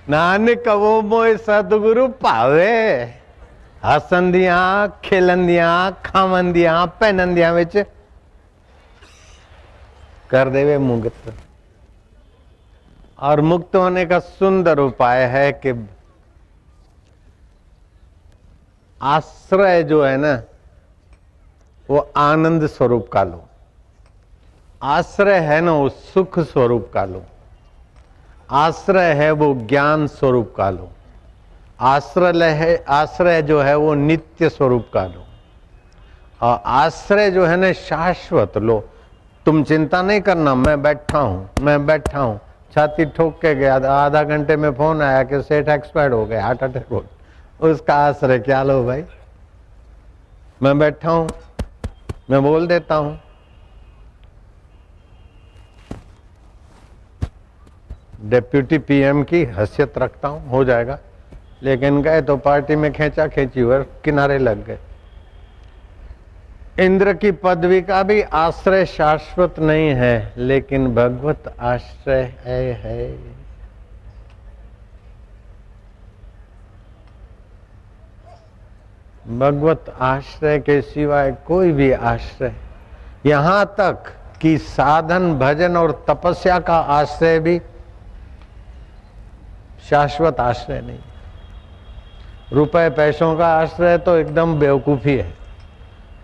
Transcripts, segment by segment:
नानक वो मोए सतगुरु पावे, हसंदियां खिलंदियां खावंदियां पहनंदियां विच कर देवे मुक्त। और मुक्त होने का सुंदर उपाय है कि आश्रय जो है ना वो आनंद स्वरूप का लो, आश्रय है ना वो सुख स्वरूप का लो, आश्रय है वो ज्ञान स्वरूप का लो, आश्रय जो है वो नित्य स्वरूप का लो, और आश्रय जो है ना शाश्वत लो। तुम चिंता नहीं करना, मैं बैठा हूं, छाती ठोक के गया, आधा घंटे में फोन आया कि सेठ एक्सपायर्ड हो गए, हार्ट अटैक हो गया, उसका आश्रय क्या लो भाई। मैं बैठा हूं, मैं बोल देता हूं, डिप्यूटी पीएम की हैसियत रखता हूं, हो जाएगा। लेकिन गए तो पार्टी में खींचा खींची हुए किनारे लग गए। इंद्र की पदवी का भी आश्रय शाश्वत नहीं है, लेकिन भगवत आश्रय है। भगवत आश्रय के सिवाय कोई भी आश्रय, यहां तक कि साधन भजन और तपस्या का आश्रय भी शाश्वत आश्रय नहीं। रुपए पैसों का आश्रय तो एकदम बेवकूफी है।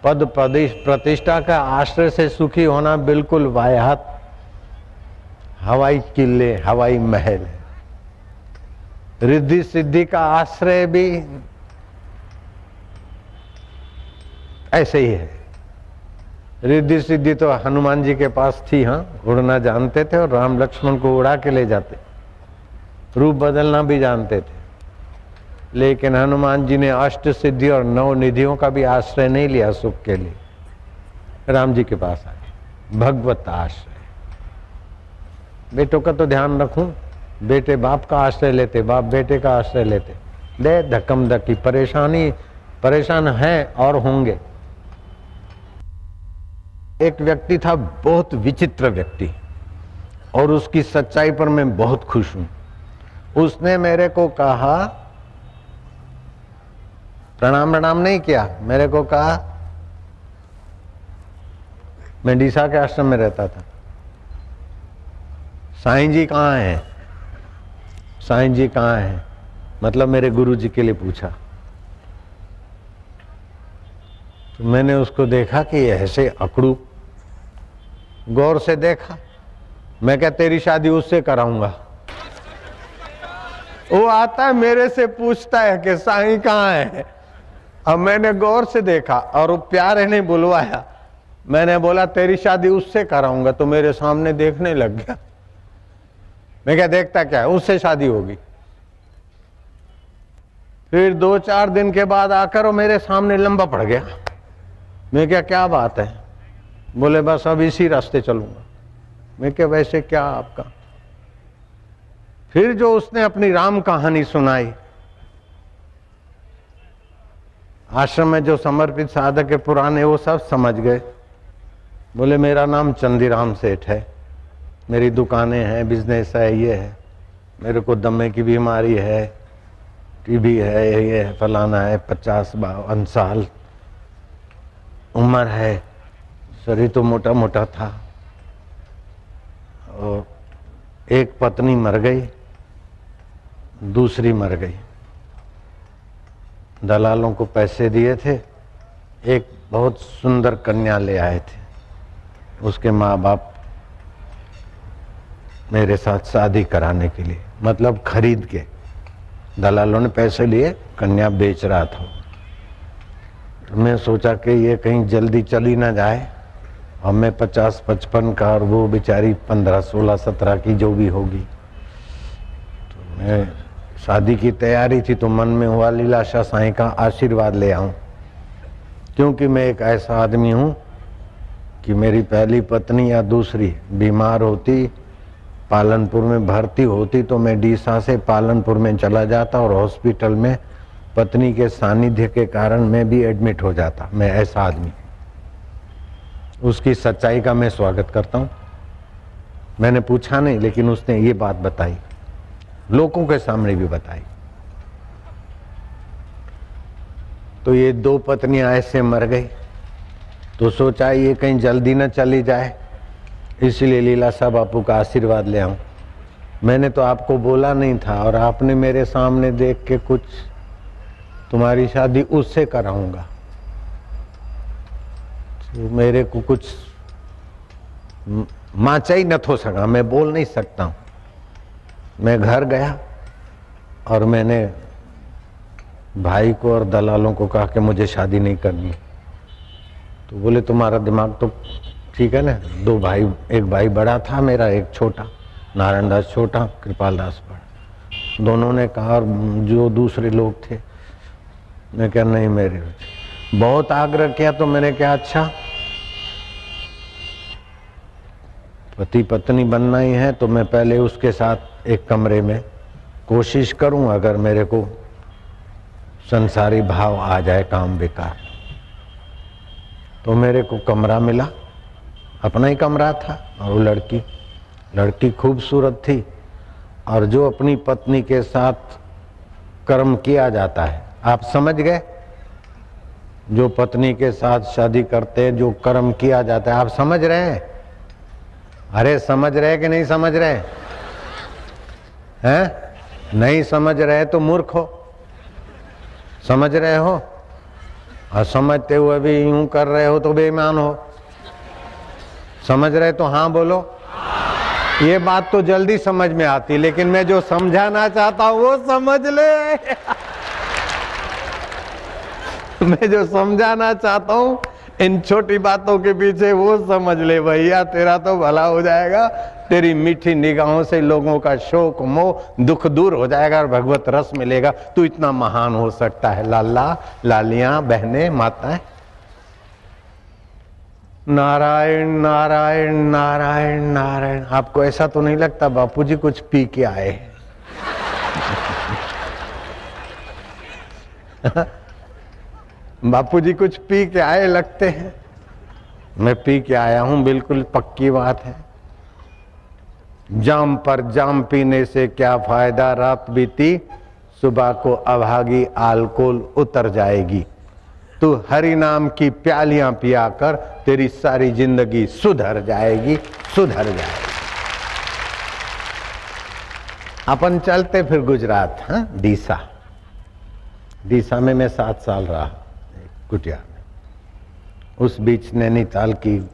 पद प्रतिष्ठा का आश्रय से सुखी होना बिल्कुल वाहियात, हवाई किले हवाई महल है। रिद्धि सिद्धि का आश्रय भी ऐसे ही है। रिद्धि सिद्धि तो हनुमान जी के पास थी, हाँ, उड़ना जानते थे और राम लक्ष्मण को उड़ा के ले जाते, रूप बदलना भी जानते थे। लेकिन हनुमान जी ने अष्ट सिद्धि और 9 निधियों का भी आश्रय नहीं लिया सुख के लिए, राम जी के पास आए। भगवत आश्रय। बेटों का तो ध्यान रखूं, बेटे बाप का आश्रय लेते, बाप बेटे का आश्रय लेते, दे धक्कम धक्की परेशान हैं और होंगे। एक व्यक्ति था, बहुत विचित्र व्यक्ति, और उसकी सच्चाई पर मैं बहुत खुश हूं। उसने मेरे को कहा, प्रणाम नहीं किया, मेरे को कहा, मैं डीसा के आश्रम में रहता था, साईं जी कहाँ हैं, साईं जी कहाँ हैं, मतलब मेरे गुरु जी के लिए पूछा। तो मैंने उसको देखा कि ऐसे अकड़ू, गौर से देखा। मैं क्या तेरी शादी उससे कराऊंगा। वो आता है मेरे से पूछता है कि साईं कहाँ है। अब मैंने गौर से देखा और वो प्यारे ने बुलवाया। मैंने बोला तेरी शादी उससे कराऊंगा, तो मेरे सामने देखने लग गया। मैं क्या देखता क्या है, उससे शादी होगी। फिर 2-4 दिन के बाद आकर वो मेरे सामने लंबा पड़ गया। मैं क्या बात है? बोले बस अब इसी रास्ते चलूंगा। मैं क्या वैसे क्या आपका? फिर जो उसने अपनी राम कहानी सुनाई, आश्रम में जो समर्पित साधक के पुराने, वो सब समझ गए। बोले मेरा नाम चंदीराम सेठ है, मेरी दुकानें हैं, बिजनेस है, ये है, मेरे को दमे की बीमारी है, टीबी है, ये है, फलाना है, 50-52 साल उम्र है, शरीर तो मोटा मोटा था, और एक पत्नी मर गई, दूसरी मर गई। दलालों को पैसे दिए थे, एक बहुत सुंदर कन्या ले आए थे, उसके माँ बाप मेरे साथ शादी कराने के लिए, मतलब खरीद के, दलालों ने पैसे लिए, कन्या बेच रहा था। तो मैं सोचा कि ये कहीं जल्दी चली ना जाए, और मैं 50-55 का और वो बेचारी 15-16-17 की जो भी होगी। तो मैं शादी की तैयारी थी, तो मन में हुआ लीलाशाह साईं का आशीर्वाद ले आऊं, क्योंकि मैं एक ऐसा आदमी हूं कि मेरी पहली पत्नी या दूसरी बीमार होती, पालनपुर में भर्ती होती, तो मैं डीसा से पालनपुर में चला जाता और हॉस्पिटल में पत्नी के सानिध्य के कारण मैं भी एडमिट हो जाता। मैं ऐसा आदमी, उसकी सच्चाई का मैं स्वागत करता हूं। मैंने पूछा नहीं, लेकिन उसने ये बात बताई। लोगों के सामने भी बताई। तो ये 2 पत्नियां ऐसे मर गई, तो सोचा ये कहीं जल्दी न चली जाए, इसलिए लीलाशाह बापू का आशीर्वाद ले आऊं। मैंने तो आपको बोला नहीं था और आपने मेरे सामने देख के कुछ, तुम्हारी शादी उससे कराऊंगा, तो मेरे को कुछ माचा ही न हो सका, मैं बोल नहीं सकता हूं। मैं घर गया और मैंने भाई को और दलालों को कहा कि मुझे शादी नहीं करनी। तो बोले तुम्हारा दिमाग तो ठीक है ना, 2 भाई, एक भाई बड़ा था मेरा, एक छोटा, नारायण दास छोटा, कृपाल दास बड़ा। दोनों ने कहा, और जो दूसरे लोग थे, मैं क्या नहीं, मेरे बहुत आग्रह किया। तो मैंने कहा अच्छा पति पत्नी बनना ही है तो मैं पहले उसके साथ एक कमरे में कोशिश करूं, अगर मेरे को संसारी भाव आ जाए, काम बेकार। तो मेरे को कमरा मिला, अपना ही कमरा था, और वो लड़की खूबसूरत थी। और जो अपनी पत्नी के साथ कर्म किया जाता है, आप समझ गए, जो पत्नी के साथ शादी करते हैं, जो कर्म किया जाता है, आप समझ रहे हैं? अरे समझ रहे कि नहीं समझ रहे हैं? नहीं समझ रहे तो मूर्ख हो, समझ रहे हो और समझते हुए भी यूं कर रहे हो तो बेईमान हो। समझ रहे तो हाँ बोलो। ये बात तो जल्दी समझ में आती, लेकिन मैं जो समझाना चाहता हूं वो समझ ले। मैं जो समझाना चाहता हूं इन छोटी बातों के पीछे, वो समझ ले भैया, तेरा तो भला हो जाएगा। तेरी मीठी निगाहों से लोगों का शोक मोह दुख दूर हो जाएगा और भगवत रस मिलेगा। तू इतना महान हो सकता है। लाला लालियां, बहनें, माताएं, नारायण नारायण नारायण नारायण। आपको ऐसा तो नहीं लगता बापूजी कुछ पी के आए? बापूजी कुछ पी के आए लगते हैं। मैं पी के आया हूं, बिल्कुल पक्की बात है। जाम पर जाम पीने से क्या फायदा, रात बीती सुबह को अभागी अल्कोहल उतर जाएगी। तू हरि नाम की प्यालियां पिया कर, तेरी सारी जिंदगी सुधर जाएगी, सुधर जाएगी। अपन चलते फिर गुजरात, हाँ, डीसा में मैं 7 साल रहा, कुटिया में। उस बीच नैनीताल की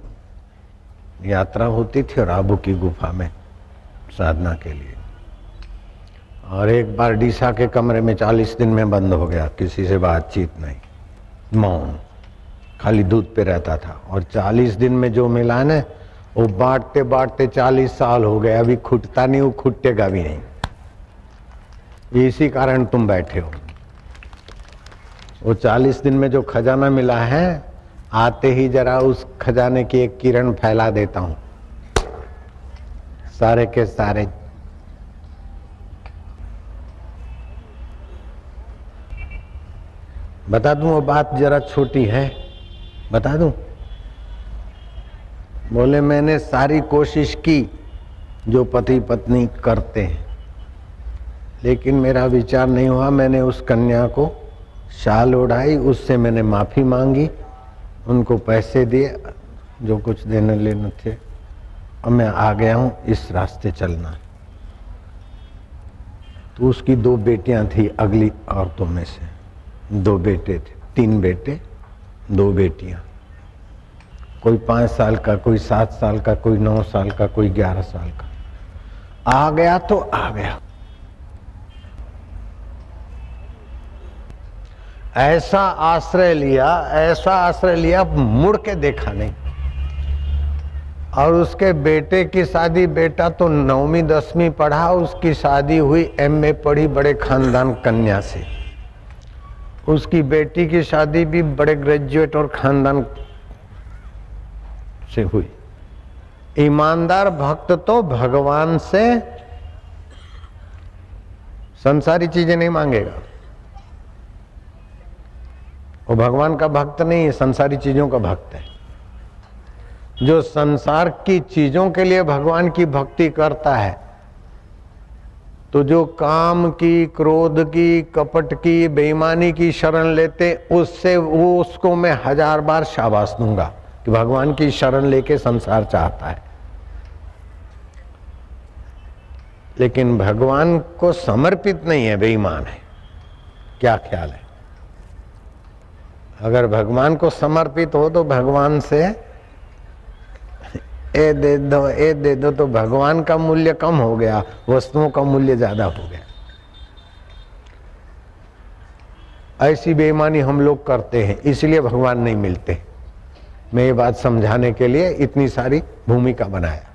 यात्रा होती थी और आबू की गुफा में साधना के लिए। और एक बार डीसा के कमरे में 40 दिन में बंद हो गया, किसी से बातचीत नहीं, मौन, खाली दूध पे रहता था। और 40 दिन में जो मिला ना, वो बांटते बांटते 40 साल हो गए, अभी खुटता नहीं, वो खुटेगा भी नहीं। इसी कारण तुम बैठे हो। वो 40 दिन में जो खजाना मिला है, आते ही जरा उस खजाने की एक किरण फैला देता हूं, सारे के सारे। बता दूं वो बात जरा छोटी है, बता दूं? बोले मैंने सारी कोशिश की जो पति पत्नी करते हैं, लेकिन मेरा विचार नहीं हुआ। मैंने उस कन्या को शाल ओढ़ाई, उससे मैंने माफी मांगी, उनको पैसे दिए जो कुछ देने लेने थे, और मैं आ गया हूं, इस रास्ते चलना। तो उसकी 2 बेटियां थी, अगली औरतों में से 2 बेटे थे, 3 बेटे 2 बेटियां, कोई 5 साल का, कोई 7 साल का, कोई 9 साल का, कोई 11 साल का। आ गया तो आ गया। ऐसा आश्रय लिया, मुड़ के देखा नहीं। और उसके बेटे की शादी, बेटा तो 9वीं 10वीं पढ़ा, उसकी शादी हुई MA पढ़ी बड़े खानदान कन्या से। उसकी बेटी की शादी भी बड़े ग्रेजुएट और खानदान से हुई। ईमानदार भक्त तो भगवान से संसारी चीजें नहीं मांगेगा। वो भगवान का भक्त नहीं है, संसारी चीजों का भक्त है। जो संसार की चीजों के लिए भगवान की भक्ति करता है, तो जो काम की, क्रोध की, कपट की, बेईमानी की शरण लेते, उससे वो उसको मैं 1000 बार शाबाश दूंगा कि भगवान की शरण लेके संसार चाहता है। लेकिन भगवान को समर्पित नहीं है, बेईमान है। क्या ख्याल है? अगर भगवान को समर्पित हो तो भगवान से ए दे दो तो भगवान का मूल्य कम हो गया, वस्तुओं का मूल्य ज्यादा हो गया। ऐसी बेईमानी हम लोग करते हैं, इसलिए भगवान नहीं मिलते। मैं ये बात समझाने के लिए इतनी सारी भूमिका बनाया।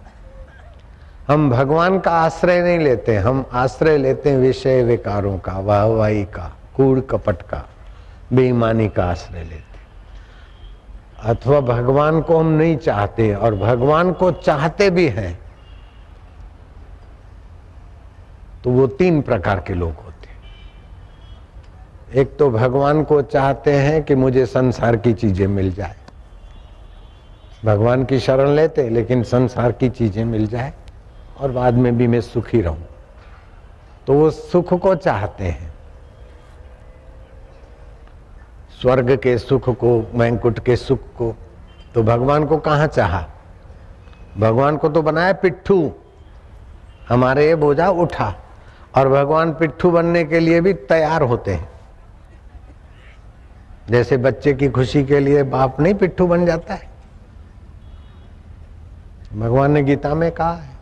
हम भगवान का आश्रय नहीं लेते, हम आश्रय लेते हैं विषय विकारों का, वाहवाही का, कूड़ कपट का, बेईमानी का आश्रय लेते। अथवा भगवान को हम नहीं चाहते और भगवान को चाहते भी हैं, तो वो 3 प्रकार के लोग होते हैं। एक तो भगवान को चाहते हैं कि मुझे संसार की चीजें मिल जाए, भगवान की शरण लेते लेकिन संसार की चीजें मिल जाए और बाद में भी मैं सुखी रहूं, तो वो सुख को चाहते हैं, स्वर्ग के सुख को, वैकुंठ के सुख को। तो भगवान को कहाँ चाहा? भगवान को तो बनाया पिट्ठू, हमारे ये बोझा उठा, और भगवान पिट्ठू बनने के लिए भी तैयार होते हैं। जैसे बच्चे की खुशी के लिए बाप नहीं पिट्ठू बन जाता है। भगवान ने गीता में कहा है,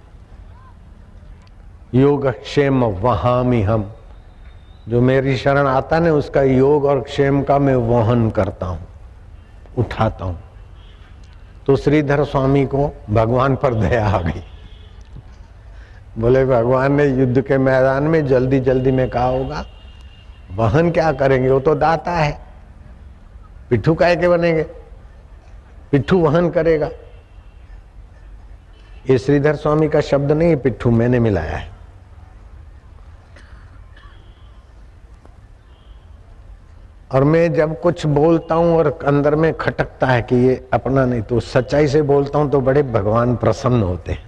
योगक्षेम वहामि हम, जो मेरी शरण आता ने उसका योग और क्षेम का मैं वहन करता हूं, उठाता हूं। तो श्रीधर स्वामी को भगवान पर दया आ गई। बोले भगवान ने युद्ध के मैदान में जल्दी जल्दी में कहा होगा, वहन क्या करेंगे, वो तो दाता है, पिट्ठू काहे के बनेंगे, पिट्ठू वहन करेगा। ये श्रीधर स्वामी का शब्द नहीं, पिट्ठू मैंने मिलाया है। और मैं जब कुछ बोलता हूं और अंदर में खटकता है कि ये अपना नहीं, तो सच्चाई से बोलता हूं तो बड़े भगवान प्रसन्न होते हैं।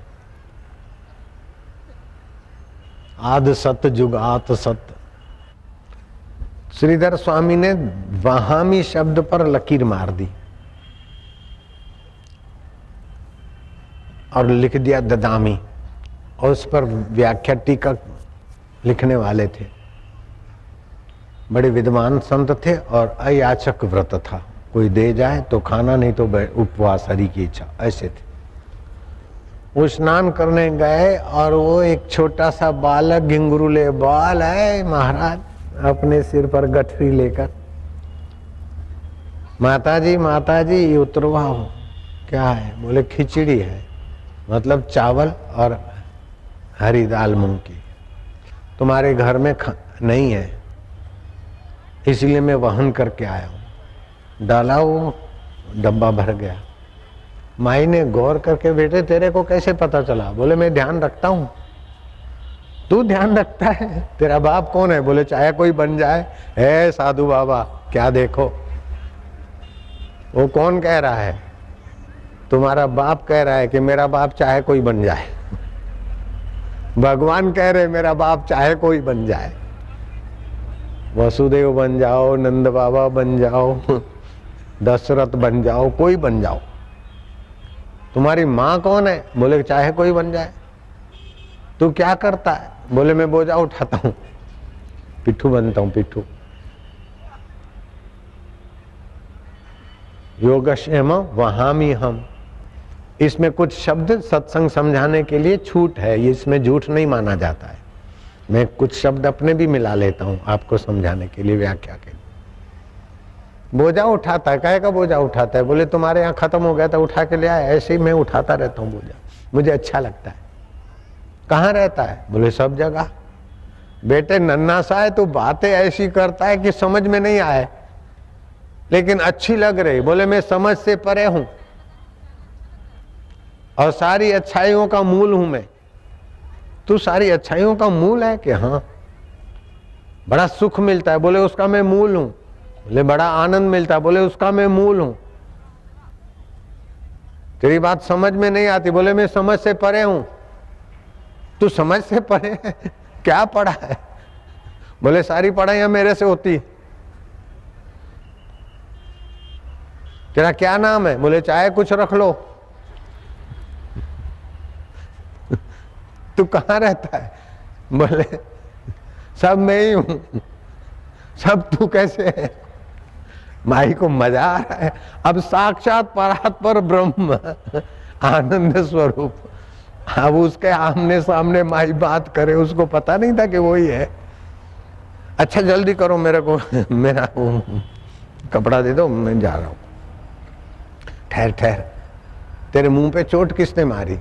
आद सत जुगात सत। श्रीधर स्वामी ने वहामी शब्द पर लकीर मार दी और लिख दिया ददामी, और उस पर व्याख्या टीका लिखने वाले थे, बड़े विद्वान संत थे, और अयाचक व्रत था, कोई दे जाए तो खाना, नहीं तो उपवास, हरि की इच्छा, ऐसे थे। वो स्नान करने गए और वो एक छोटा सा बालक, घिंगुरुले बाल है महाराज, अपने सिर पर गठरी लेकर, माताजी उतरवाओ। क्या है? बोले खिचड़ी है, मतलब चावल और हरी दाल मूंग की, तुम्हारे घर में नहीं है, इसलिए मैं वहन करके आया हूं। डाला, वो डब्बा भर गया। माई ने गौर करके, बेटे तेरे को कैसे पता चला? बोले मैं ध्यान रखता हूं। तू ध्यान रखता है? तेरा बाप कौन है? बोले चाहे कोई बन जाए। हे साधु बाबा, क्या देखो, वो कौन कह रहा है? तुम्हारा बाप कह रहा है कि मेरा बाप चाहे कोई बन जाए। भगवान कह रहे मेरा बाप चाहे कोई बन जाए, वसुदेव बन जाओ, नंद बाबा बन जाओ, दशरथ बन जाओ, कोई बन जाओ। तुम्हारी माँ कौन है? बोले चाहे कोई बन जाए। तू क्या करता है? बोले मैं बोझा उठाता हूं, पिट्ठू बनता हूं, पिट्ठू। योगक्षेम वहामि हम। इसमें कुछ शब्द सत्संग समझाने के लिए छूट है, इसमें झूठ नहीं माना जाता है। मैं कुछ शब्द अपने भी मिला लेता हूं आपको समझाने के लिए, व्याख्या के लिए। बोझा उठाता है, काहे का बोझा उठाता है? बोले तुम्हारे यहाँ खत्म हो गया था, उठा के ले आया। ऐसे ही मैं उठाता रहता हूँ बोझा, मुझे अच्छा लगता है। कहाँ रहता है? बोले सब जगह। बेटे नन्हा सा है तो बातें ऐसी करता है कि समझ में नहीं आए, लेकिन अच्छी लग रही। बोले मैं समझ से परे हूं और सारी अच्छाइयों का मूल हूं मैं। तू सारी अच्छाइयों का मूल है कि हाँ, बड़ा सुख मिलता है, बोले उसका मैं मूल हूं। बोले बड़ा आनंद मिलता है, बोले उसका मैं मूल हूं। तेरी बात समझ में नहीं आती, बोले मैं समझ से परे हूं। तू समझ से परे है? क्या पढ़ा है? बोले सारी पढ़ाइयां मेरे से होती है। तेरा क्या नाम है? बोले चाहे कुछ रख लो। तू कहाँ रहता है? बोले सब मैं ही हूं। सब तू कैसे है? माई को मजा आ रहा है। अब साक्षात परात्पर ब्रह्म आनंद स्वरूप, अब उसके आमने सामने माई बात करे, उसको पता नहीं था कि वही है। अच्छा जल्दी करो, मेरे को मेरा कपड़ा दे दो, मैं जा रहा हूं। ठहर ठहर, तेरे मुंह पे चोट किसने मारी?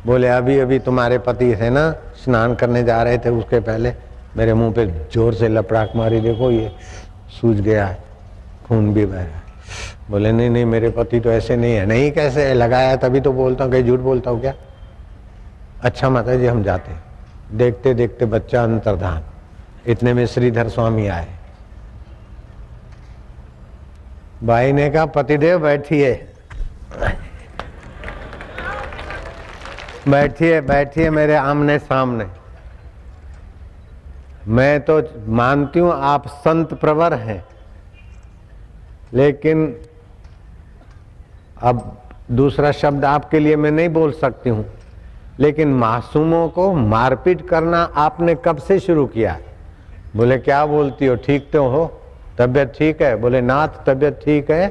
बोले अभी अभी तुम्हारे पति थे ना, स्नान करने जा रहे थे, उसके पहले मेरे मुंह पे जोर से लपड़ाक मारी, देखो ये सूज गया है, खून भी बह रहा है। बोले नहीं नहीं, मेरे पति तो ऐसे नहीं है। नहीं कैसे है? लगाया तभी तो बोलता हूँ, कहीं झूठ बोलता हूँ क्या? अच्छा माता जी हम जाते। देखते देखते बच्चा अंतर्धान। इतने में श्रीधर स्वामी आए। भाई ने कहा पतिदेव बैठिए, बैठिए बैठिए मेरे आमने सामने। मैं तो मानती हूं आप संत प्रवर हैं, लेकिन अब दूसरा शब्द आपके लिए मैं नहीं बोल सकती हूं, लेकिन मासूमों को मारपीट करना आपने कब से शुरू किया? बोले क्या बोलती हो, ठीक तो हो, तबीयत ठीक है? बोले नाथ तबीयत ठीक है,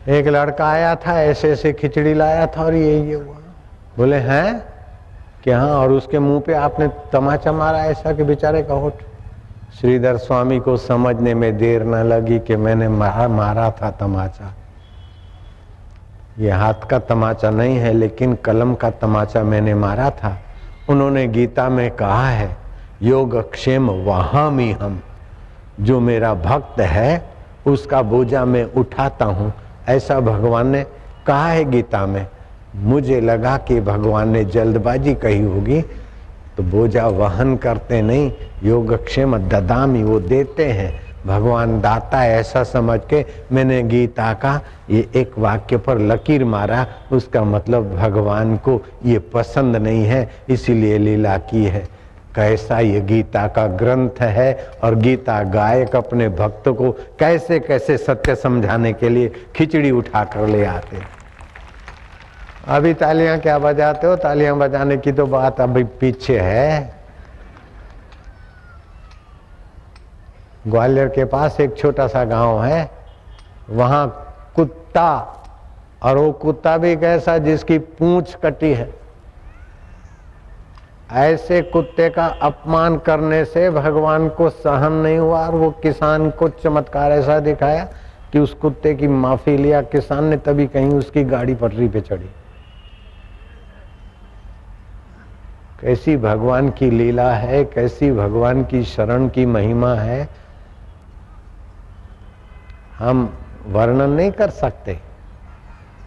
एक लड़का आया था ऐसे ऐसे खिचड़ी लाया था और ये हुआ। बोले हैं क्या? और उसके मुंह पे आपने तमाचा मारा ऐसा कि बेचारे का होठ। श्रीधर स्वामी को समझने में देर न लगी कि मैंने मारा था तमाचा। ये हाथ का तमाचा नहीं है, लेकिन कलम का तमाचा मैंने मारा था। उन्होंने गीता में कहा है योगक्षेम वहामि हम, जो मेरा भक्त है उसका बोझा मैं उठाता हूं, ऐसा भगवान ने कहा है गीता में। मुझे लगा कि भगवान ने जल्दबाजी कही होगी, तो बोझा वहन करते नहीं, योगक्षेम ददामी, वो देते हैं, भगवान दाता है ऐसा समझ के मैंने गीता का ये एक वाक्य पर लकीर मारा। उसका मतलब भगवान को ये पसंद नहीं है, इसीलिए लीला की है। कैसा ये गीता का ग्रंथ है, और गीता गायक अपने भक्त को कैसे कैसे सत्य समझाने के लिए खिचड़ी उठा कर ले आते। अभी तालियां क्या बजाते हो? तालियां बजाने की तो बात अभी पीछे है। ग्वालियर के पास एक छोटा सा गांव है, वहां कुत्ता, और वो कुत्ता भी कैसा जिसकी पूंछ कटी है। ऐसे कुत्ते का अपमान करने से भगवान को सहन नहीं हुआ, और वो किसान को चमत्कार ऐसा दिखाया कि उस कुत्ते की माफी लिया किसान ने, तभी कहीं उसकी गाड़ी पटरी पे चढ़ी। कैसी भगवान की लीला है, कैसी भगवान की शरण की महिमा है, हम वर्णन नहीं कर सकते।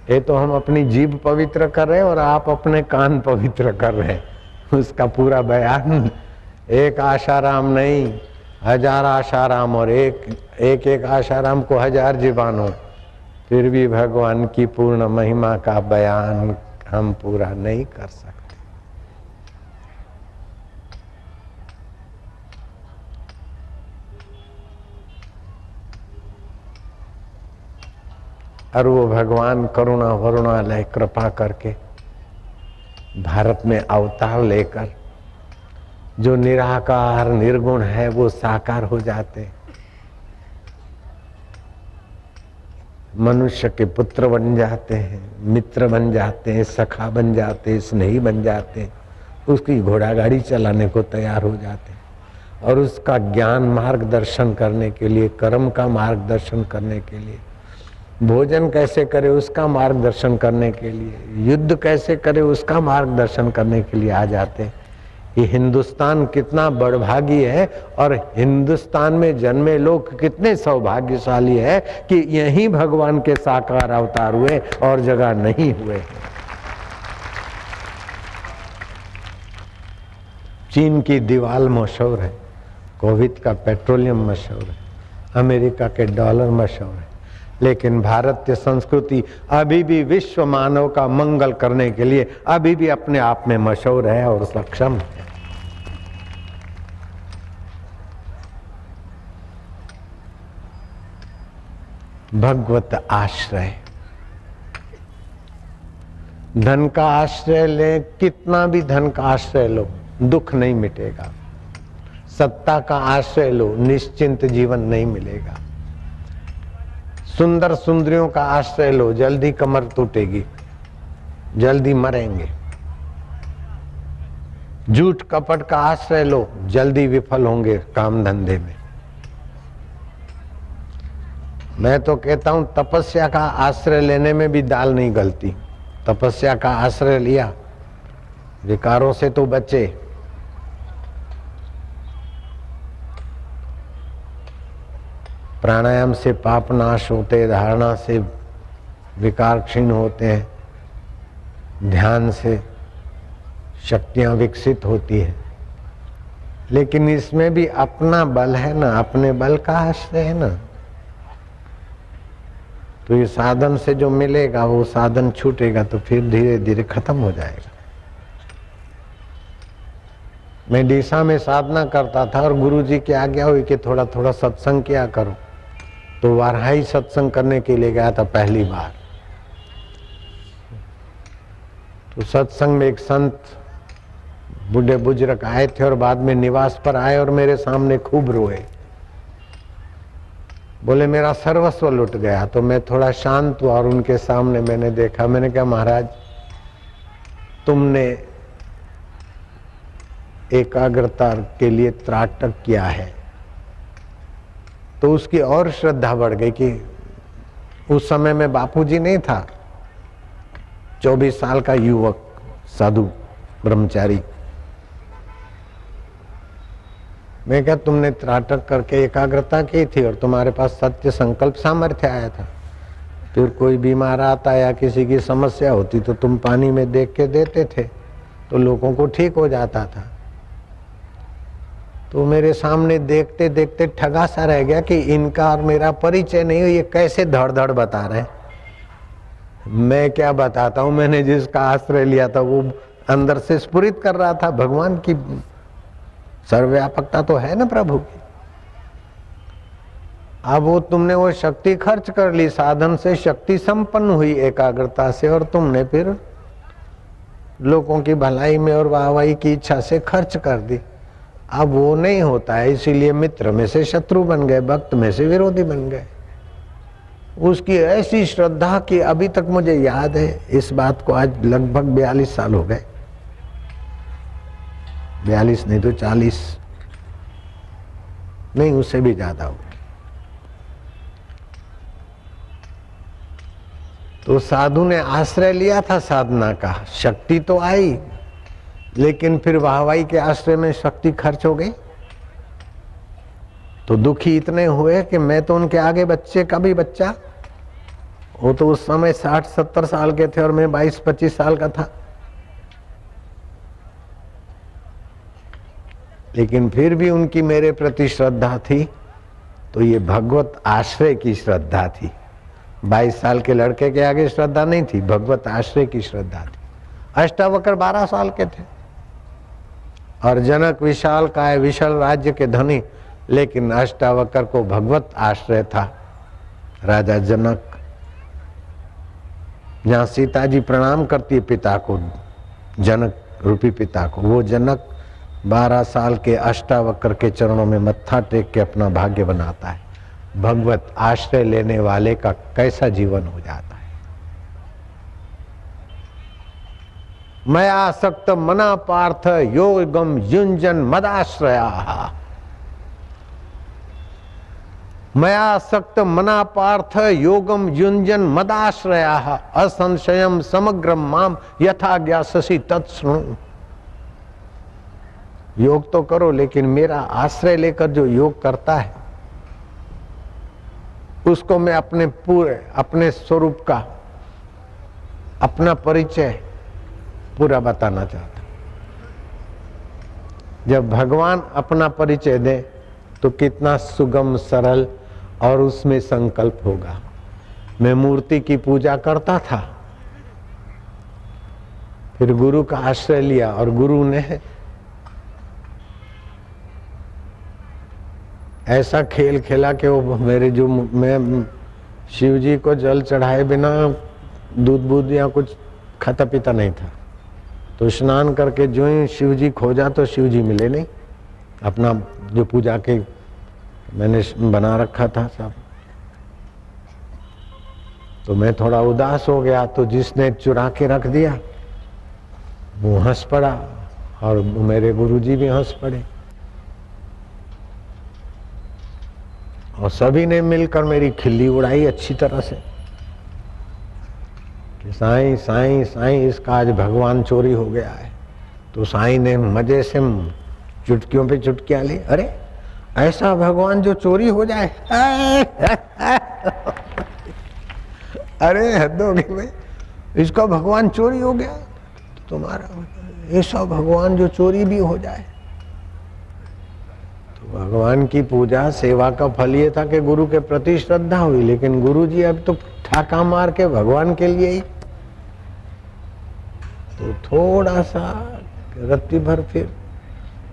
ये तो हम अपनी जीभ पवित्र कर रहे हैं और आप अपने कान पवित्र कर रहे हैं। उसका पूरा बयान एक आशाराम नहीं, 1000 आशाराम, और एक आशाराम को 1000 जीवान हो, फिर भी भगवान की पूर्ण महिमा का बयान हम पूरा नहीं कर सकते। और वो भगवान करुणा वरुणालय कृपा करके भारत में अवतार लेकर जो निराकार निर्गुण है वो साकार हो जाते, मनुष्य के पुत्र बन जाते हैं, मित्र बन जाते हैं, सखा बन जाते हैं, स्नेही बन जाते हैं, उसकी घोड़ा गाड़ी चलाने को तैयार हो जाते हैं, और उसका ज्ञान मार्गदर्शन करने के लिए, कर्म का मार्गदर्शन करने के लिए, भोजन कैसे करे उसका मार्गदर्शन करने के लिए, युद्ध कैसे करे उसका मार्गदर्शन करने के लिए आ जाते हैं। ये हिंदुस्तान कितना बड़भागी है, और हिंदुस्तान में जन्मे लोग कितने सौभाग्यशाली है कि यहीं भगवान के साकार अवतार हुए और जगह नहीं हुए। चीन की दीवार मशहूर है, कुवैत का पेट्रोलियम मशहूर है, अमेरिका के डॉलर मशहूर है, लेकिन भारतीय संस्कृति अभी भी विश्व मानव का मंगल करने के लिए अभी भी अपने आप में मशहूर है और सक्षम है। भगवत आश्रय। धन का आश्रय ले, कितना भी धन का आश्रय लो, दुख नहीं मिटेगा। सत्ता का आश्रय लो, निश्चिंत जीवन नहीं मिलेगा। सुंदर सुंदरियों का आश्रय लो, जल्दी कमर टूटेगी, जल्दी मरेंगे। झूठ कपट का आश्रय लो, जल्दी विफल होंगे काम धंधे में। मैं तो कहता हूं तपस्या का आश्रय लेने में भी दाल नहीं गलती। तपस्या का आश्रय लिया, विकारों से तो बचे। प्राणायाम से पाप नाश होते, धारणा से विकार क्षीण होते हैं, ध्यान से शक्तियां विकसित होती है। लेकिन इसमें भी अपना बल है ना, अपने बल का आश्रय है ना। तो ये साधन से जो मिलेगा वो साधन छूटेगा तो फिर धीरे धीरे खत्म हो जाएगा। मैं डीसा में साधना करता था और गुरुजी की आज्ञा हुई कि थोड़ा थोड़ा सत्संग किया करो, तो वाराही सत्संग करने के लिए गया था पहली बार। तो सत्संग में एक संत बूढ़े बुजुर्ग आए थे और बाद में निवास पर आए और मेरे सामने खूब रोए। बोले मेरा सर्वस्व लुट गया। तो मैं थोड़ा शांत हुआ और उनके सामने मैंने देखा। मैंने कहा महाराज, तुमने एकाग्रता के लिए त्राटक किया है। तो उसकी और श्रद्धा बढ़ गई कि उस समय में बापूजी नहीं था, 24 साल का युवक साधु ब्रह्मचारी। मैं क्या, तुमने त्राटक करके एकाग्रता की थी और तुम्हारे पास सत्य संकल्प सामर्थ्य आया था। फिर कोई बीमार आता या किसी की समस्या होती तो तुम पानी में देख के देते थे, तो लोगों को ठीक हो जाता था। तो मेरे सामने देखते देखते ठगा सा रह गया कि इनका और मेरा परिचय नहीं हो, ये कैसे धड़ धड़ बता रहे। मैं क्या बताता हूं, मैंने जिसका आश्रय लिया था वो अंदर से स्फुरित कर रहा था। भगवान की सर्वव्यापकता तो है ना प्रभु की। अब वो तुमने वो शक्ति खर्च कर ली, साधन से शक्ति संपन्न हुई एकाग्रता से, और तुमने फिर लोगों की भलाई में और वाहवाही की इच्छा से खर्च कर दी। अब वो नहीं होता है, इसीलिए मित्र में से शत्रु बन गए, भक्त में से विरोधी बन गए। उसकी ऐसी श्रद्धा कि अभी तक मुझे याद है इस बात को, आज लगभग 42 साल हो गए। 42 नहीं तो 40 नहीं, उससे भी ज्यादा हो। तो साधु ने आश्रय लिया था साधना का, शक्ति तो आई, लेकिन फिर वाहवाही के आश्रय में शक्ति खर्च हो गई। तो दुखी इतने हुए कि मैं तो उनके आगे बच्चे का भी बच्चा, वो तो उस समय 60-70 साल के थे और मैं 22-25 साल का था। लेकिन फिर भी उनकी मेरे प्रति श्रद्धा थी। तो ये भगवत आश्रय की श्रद्धा थी। 22 साल के लड़के के आगे श्रद्धा नहीं थी, भगवत आश्रय की श्रद्धा थी। अष्टावक्र 12 साल के थे और जनक विशाल काय विशाल राज्य के धनी, लेकिन अष्टावक्र को भगवत आश्रय था। राजा जनक, जहां सीता जी प्रणाम करती है पिता को, जनक रूपी पिता को, वो जनक 12 साल के अष्टावक्र के चरणों में मत्था टेक के अपना भाग्य बनाता है। भगवत आश्रय लेने वाले का कैसा जीवन हो जाता है। मया आसक्त मना पार्थ योगम युंजन मदाश्रया। मया आसक्त मना पार्थ योगम युंजन मदाश्रया असंशयम समग्रम माम यथा ज्ञाससि तत्शृणु। योग तो करो, लेकिन मेरा आश्रय लेकर जो योग करता है उसको मैं अपने पूरे अपने स्वरूप का अपना परिचय पूरा बताना चाहता हूं। जब भगवान अपना परिचय दे तो कितना सुगम सरल और उसमें संकल्प होगा। मैं मूर्ति की पूजा करता था, फिर गुरु का आश्रय लिया और गुरु ने ऐसा खेल खेला कि वो मेरे जो मैं शिव जी को जल चढ़ाए बिना दूध बूध या कुछ खाता पीता नहीं था। तो स्नान करके जो ही शिव जी खोजा तो शिव जी मिले नहीं। अपना जो पूजा के मैंने बना रखा था सब, तो मैं थोड़ा उदास हो गया। तो जिसने चुरा के रख दिया वो हंस पड़ा और मेरे गुरुजी भी हंस पड़े और सभी ने मिलकर मेरी खिल्ली उड़ाई अच्छी तरह से कि साईं साईं साईं इसका आज भगवान चोरी हो गया है। तो साईं ने मजे से चुटकियों पे चुटकियां ली। अरे ऐसा भगवान जो चोरी हो जाए अरे हद हो गई भाई, इसका भगवान चोरी हो गया, तुम्हारा ऐसा भगवान जो चोरी भी हो जाए। तो भगवान की पूजा सेवा का फल ये था कि गुरु के प्रति श्रद्धा हुई, लेकिन गुरु जी अब तो ठाका मार के भगवान के लिए ही। तो थोड़ा सा रत्ती भर फिर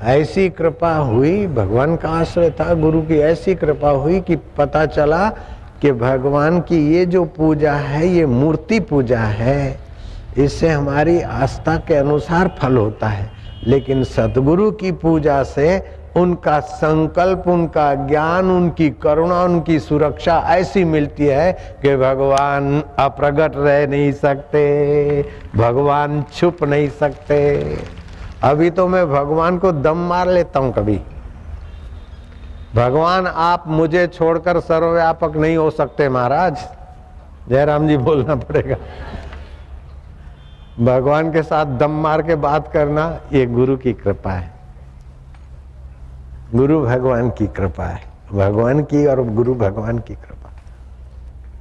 ऐसी कृपा हुई, भगवान का आश्रय था, गुरु की ऐसी कृपा हुई कि पता चला कि भगवान की ये जो पूजा है ये मूर्ति पूजा है, इससे हमारी आस्था के अनुसार फल होता है। लेकिन सतगुरु की पूजा से उनका संकल्प, उनका ज्ञान, उनकी करुणा, उनकी सुरक्षा ऐसी मिलती है कि भगवान अप्रगट रह नहीं सकते, भगवान छुप नहीं सकते। अभी तो मैं भगवान को दम मार लेता हूं कभी, भगवान आप मुझे छोड़कर सर्वव्यापक नहीं हो सकते महाराज, जयराम जी बोलना पड़ेगा। भगवान के साथ दम मार के बात करना ये गुरु की कृपा है, गुरु भगवान की कृपा है, भगवान की और गुरु भगवान की कृपा।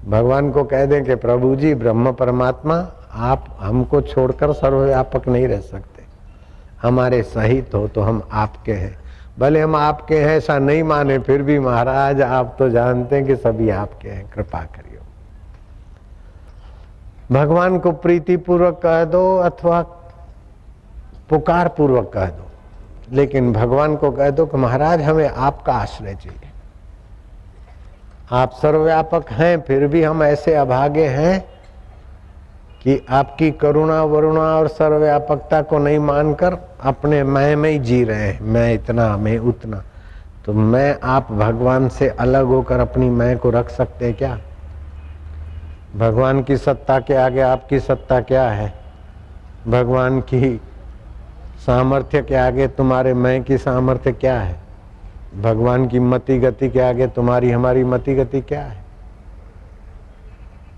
भगवान को कह दें कि प्रभु जी ब्रह्म परमात्मा आप हमको छोड़कर सर्वव्यापक नहीं रह सकते, हमारे सहित हो तो हम आपके हैं। भले हम आपके हैं ऐसा नहीं माने, फिर भी महाराज आप तो जानते हैं कि सभी आपके हैं, कृपा करियो। भगवान को प्रीति पूर्वक कह दो अथवा पुकार पूर्वक कह दो, लेकिन भगवान को कह दो कि महाराज हमें आपका आश्रय चाहिए। आप सर्वव्यापक हैं, फिर भी हम ऐसे अभागे हैं कि आपकी करुणा वरुणा और सर्वव्यापकता को नहीं मानकर अपने मैं में ही जी रहे हैं, मैं इतना मैं उतना। तो मैं आप भगवान से अलग होकर अपनी मैं को रख सकते हैं क्या? भगवान की सत्ता के आगे आपकी सत्ता क्या है? भगवान की सामर्थ्य के आगे तुम्हारे मैं की सामर्थ्य क्या है? भगवान की मति गति के आगे तुम्हारी हमारी मति गति क्या है?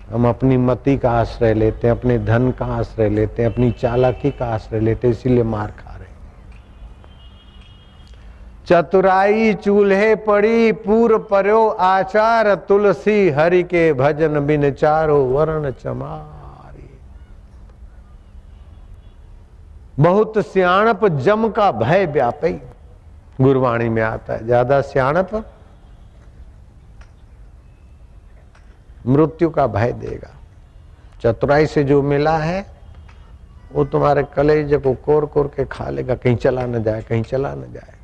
हम अपनी मति का आश्रय लेते हैं, अपने धन का आश्रय लेते हैं, अपनी चालाकी का आश्रय लेते हैं, इसीलिए मार खा रहे हैं। चतुराई चूल्हे पड़ी पूर पर्यो आचार, तुलसी हरि के भजन बिन चारो वर्ण चमारी। बहुत सियाणप जम का भय व्यापी, गुरवाणी में आता है। ज्यादा सियाणप मृत्यु का भय देगा। चतुराई से जो मिला है वो तुम्हारे कलेजे को कोर कोर के खा लेगा, कहीं चला न जाए, कहीं चला न जाए।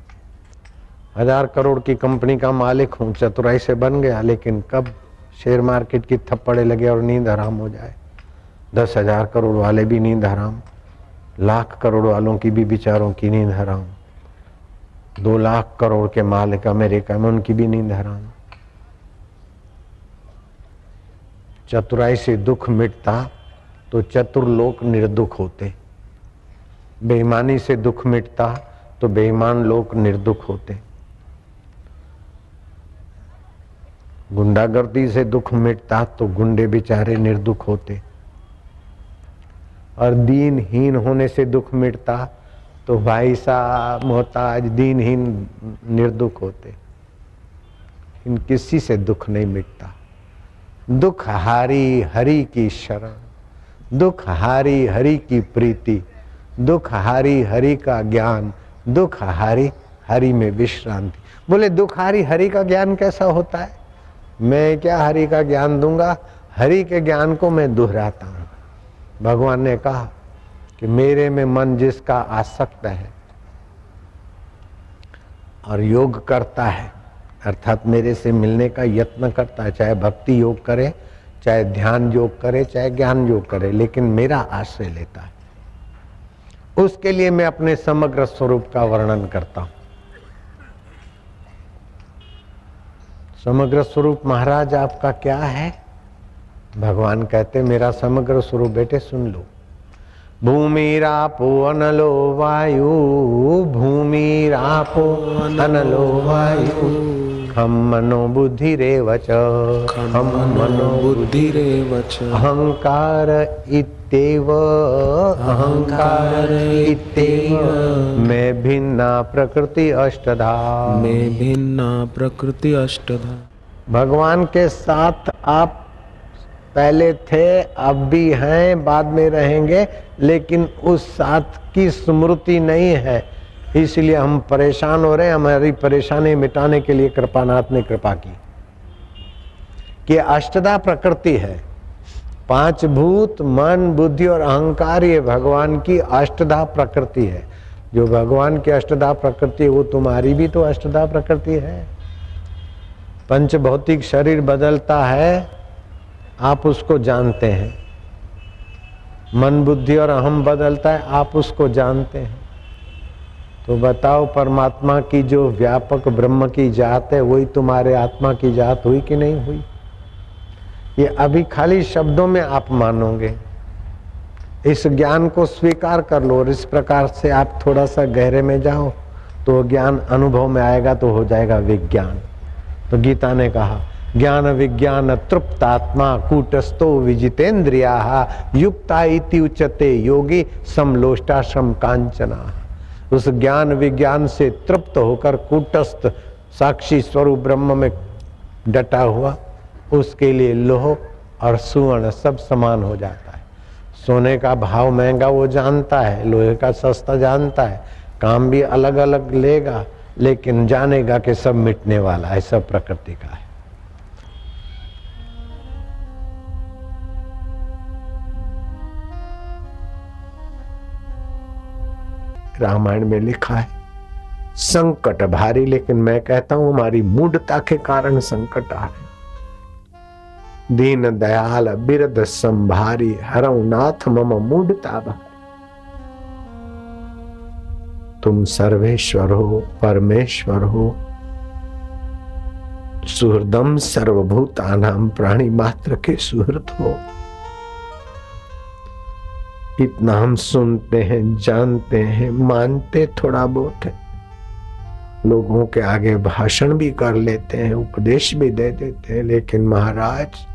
1000 करोड़ की कंपनी का मालिक हूं, चतुराई से बन गया, लेकिन कब शेयर मार्केट की थप्पड़े लगे और नींद हराम हो जाए। 10,000 करोड़ वाले भी नींद हराम, 1,00,000 करोड़ वालों की भी बेचारों की नींद हराम, 2 लाख करोड़ के मालिक अमेरिका में उनकी भी नींद हराम। चतुराई से दुख मिटता तो चतुर लोग निर्दुख होते, बेईमानी से दुख मिटता तो बेईमान लोग निर्दुख होते, गुंडागर्दी से दुख मिटता तो गुंडे बेचारे निर्दुख होते, और दीनहीन होने से दुख मिटता तो भाई साहब मोहताज दीनहीन निर्दुख होते। इन किसी से दुख नहीं मिटता। दुख हारी हरि की शरण, दुख हारी हरि की प्रीति, दुख हारी हरि का ज्ञान, दुख हारी हरि में विश्रांति। बोले दुख हारी हरि का ज्ञान कैसा होता है? मैं क्या हरि का ज्ञान दूंगा, हरि के ज्ञान को मैं दोहराता हूं। भगवान ने कहा कि मेरे में मन जिसका आसक्त है और योग करता है, अर्थात मेरे से मिलने का यत्न करता है, चाहे भक्ति योग करे, चाहे ध्यान योग करे, चाहे ज्ञान योग करे, लेकिन मेरा आश्रय लेता है। उसके लिए मैं अपने समग्र स्वरूप का वर्णन करता हूं। समग्र स्वरूप महाराज आपका क्या है? भगवान कहते मेरा समग्र स्वरूप बेटे सुन लो। भूमिरापो अनलो वायु, भूमिरापो अनलो वायु, खम मनो बुद्धिरेव च, खम मनो बुद्धिरेव च, अहंकार इत्येव, अहंकार इत्येव, मैं भिन्ना प्रकृति अष्टधा, मैं भिन्ना प्रकृति अष्टधा। भगवान के साथ आप पहले थे, अब भी हैं, बाद में रहेंगे, लेकिन उस साथ की स्मृति नहीं है, इसलिए हम परेशान हो रहे हैं। हमारी परेशानी मिटाने के लिए कृपानाथ ने कृपा की कि अष्टधा प्रकृति है, 5 भूत, मन, बुद्धि और अहंकार, ये भगवान की अष्टधा प्रकृति है। जो भगवान की अष्टधा प्रकृति है वो तुम्हारी भी तो अष्टधा प्रकृति है। पंच भौतिक शरीर बदलता है, आप उसको जानते हैं। मन, बुद्धि और अहम बदलता है, आप उसको जानते हैं। तो बताओ, परमात्मा की जो व्यापक ब्रह्म की जात है वही तुम्हारे आत्मा की जात हुई कि नहीं हुई? ये अभी खाली शब्दों में आप मानोगे। इस ज्ञान को स्वीकार कर लो और इस प्रकार से आप थोड़ा सा गहरे में जाओ तो ज्ञान अनुभव में आएगा, तो हो जाएगा विज्ञान। तो गीता ने कहा ज्ञान विज्ञान तृप्तात्मा कूटस्थो विजितेन्द्रिया युक्ता इति उच्यते योगी समलोष्टाश्रम कांचना। उस ज्ञान विज्ञान से तृप्त होकर कूटस्थ साक्षी स्वरूप ब्रह्म में डटा हुआ, उसके लिए लोह और सुवर्ण सब समान हो जाता है। सोने का भाव महंगा वो जानता है, लोहे का सस्ता जानता है, काम भी अलग अलग लेगा, लेकिन जानेगा कि सब मिटने वाला है, सब प्रकृति का है। रामायण में लिखा है संकट भारी, लेकिन मैं कहता हूं हमारी मूढ़ता के कारण संकट आ रहे। दीन दयाल बिरद संभारी, हरऊ नाथ मम मूढ़ता भारी। तुम सर्वेश्वर हो, परमेश्वर हो, सुहृदम सर्वभूतानां, प्राणी मात्र के सुहृद हो। इतना हम सुनते हैं, जानते हैं, मानते थोड़ा बहुत है, लोगों के आगे भाषण भी कर लेते हैं, उपदेश भी दे देते हैं, लेकिन महाराज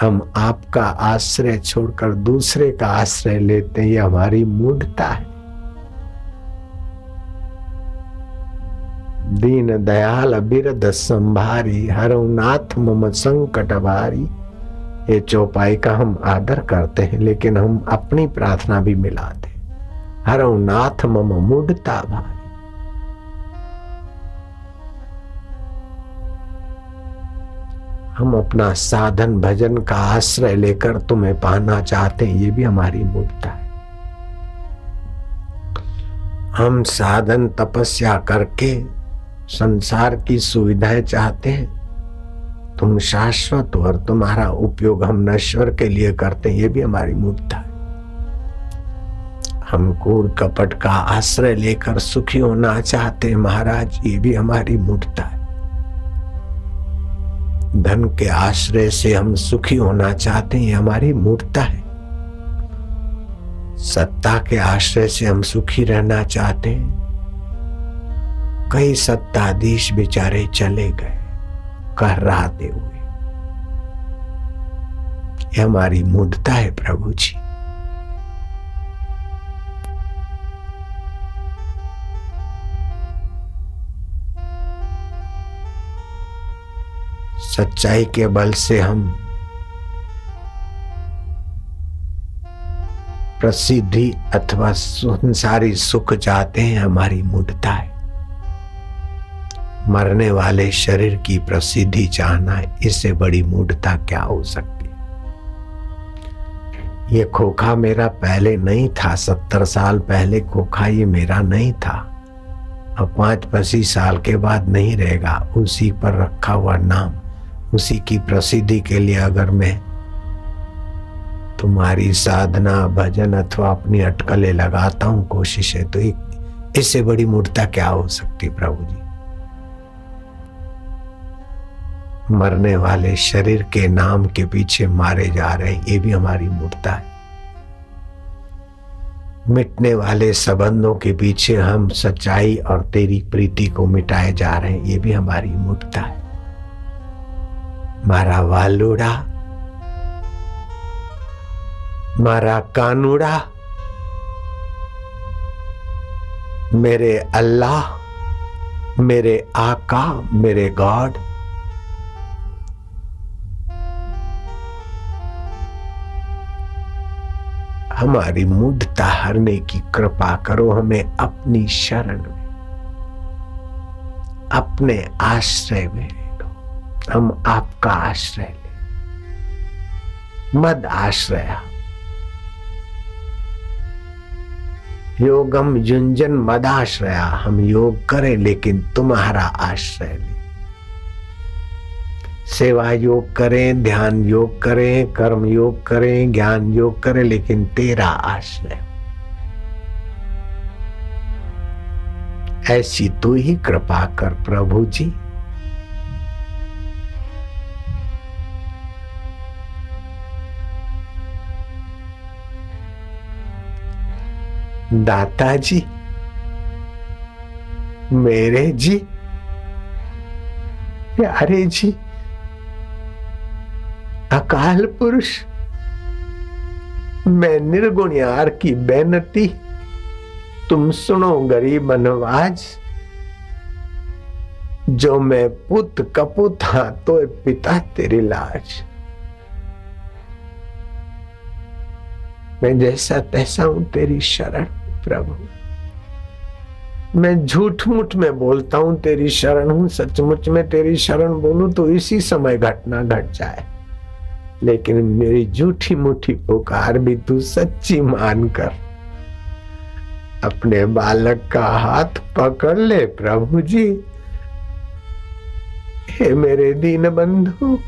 हम आपका आश्रय छोड़कर दूसरे का आश्रय लेते हैं, ये हमारी मूढ़ता है। दीन दयाल बिरद संभारी, हरऊ नाथ मम संकट भारी। ये चौपाई का हम आदर करते हैं, लेकिन हम अपनी प्रार्थना भी मिलाते। हरऊ नाथ मम मूढ़ता भारी। हम अपना साधन भजन का आश्रय लेकर तुम्हें पाना चाहते हैं, ये भी हमारी मूढ़ता है। हम साधन तपस्या करके संसार की सुविधाएं चाहते हैं, तुम शाश्वत हो और तुम्हारा उपयोग हम नश्वर के लिए करते हैं, ये भी हमारी मूढ़ता है। हम कूड़ कपट का आश्रय लेकर सुखी होना चाहते हैं महाराज, ये भी हमारी मूढ़ता है। धन के आश्रय से हम सुखी होना चाहते हैं, ये हमारी मूढ़ता है। सत्ता के आश्रय से हम सुखी रहना चाहते हैं। कई सत्ताधीश बेचारे चले गए कहराते हुए, ये हमारी मूढ़ता है प्रभु जी। सच्चाई के बल से हम प्रसिद्धि अथवा संसारी सुख चाहते हैं, हमारी मूढ़ता है। मरने वाले शरीर की प्रसिद्धि चाहना है, इससे बड़ी मूढ़ता क्या हो सकती है। ये खोखा मेरा पहले नहीं था, 70 साल पहले खोखा ये मेरा नहीं था। और 5-25 साल के बाद नहीं रहेगा। उसी पर रखा हुआ नाम, उसी की प्रसिद्धि के लिए अगर मैं तुम्हारी साधना भजन अथवा अपनी अटकलें लगाता हूं, कोशिश है, तो इससे बड़ी मूर्खता क्या हो सकती प्रभु जी। मरने वाले शरीर के नाम के पीछे मारे जा रहे हैं, ये भी हमारी मूर्खता है। मिटने वाले संबंधों के पीछे हम सच्चाई और तेरी प्रीति को मिटाए जा रहे हैं, ये भी हमारी मूर्खता है। मारा वालुड़ा, मारा कानूड़ा, मेरे अल्लाह, मेरे आका, मेरे गॉड, हमारी मूढ़ता हरने की कृपा करो। हमें अपनी शरण में, अपने आश्रय में लो। हम आपका आश्रय ले, मद आश्रया। योगम युंजन मदाश्रया। हम योग करें लेकिन तुम्हारा आश्रय ले। सेवा योग करें, ध्यान योग करें, कर्म योग करें, ज्ञान योग करें, लेकिन तेरा आश्रय। ऐसी तू ही कृपा कर प्रभु जी। दाता जी, मेरे जी, प्यारे जी, अकाल पुरुष, मैं निर्गुण यार की बेनती, तुम सुनो गरीब नवाज। जो मैं पुत कपूत हाँ तो पिता तेरी लाज। मैं जैसा तैसा हूं तेरी शरण प्रभु। मैं झूठ मूठ में बोलता हूं तेरी शरण हूं, सचमुच में तेरी शरण बोलूं तो इसी समय घटना घट जाए। लेकिन मेरी झूठी मूठी पुकार भी तू सच्ची मान कर अपने बालक का हाथ पकड़ ले प्रभु जी। हे मेरे दीन बंधु,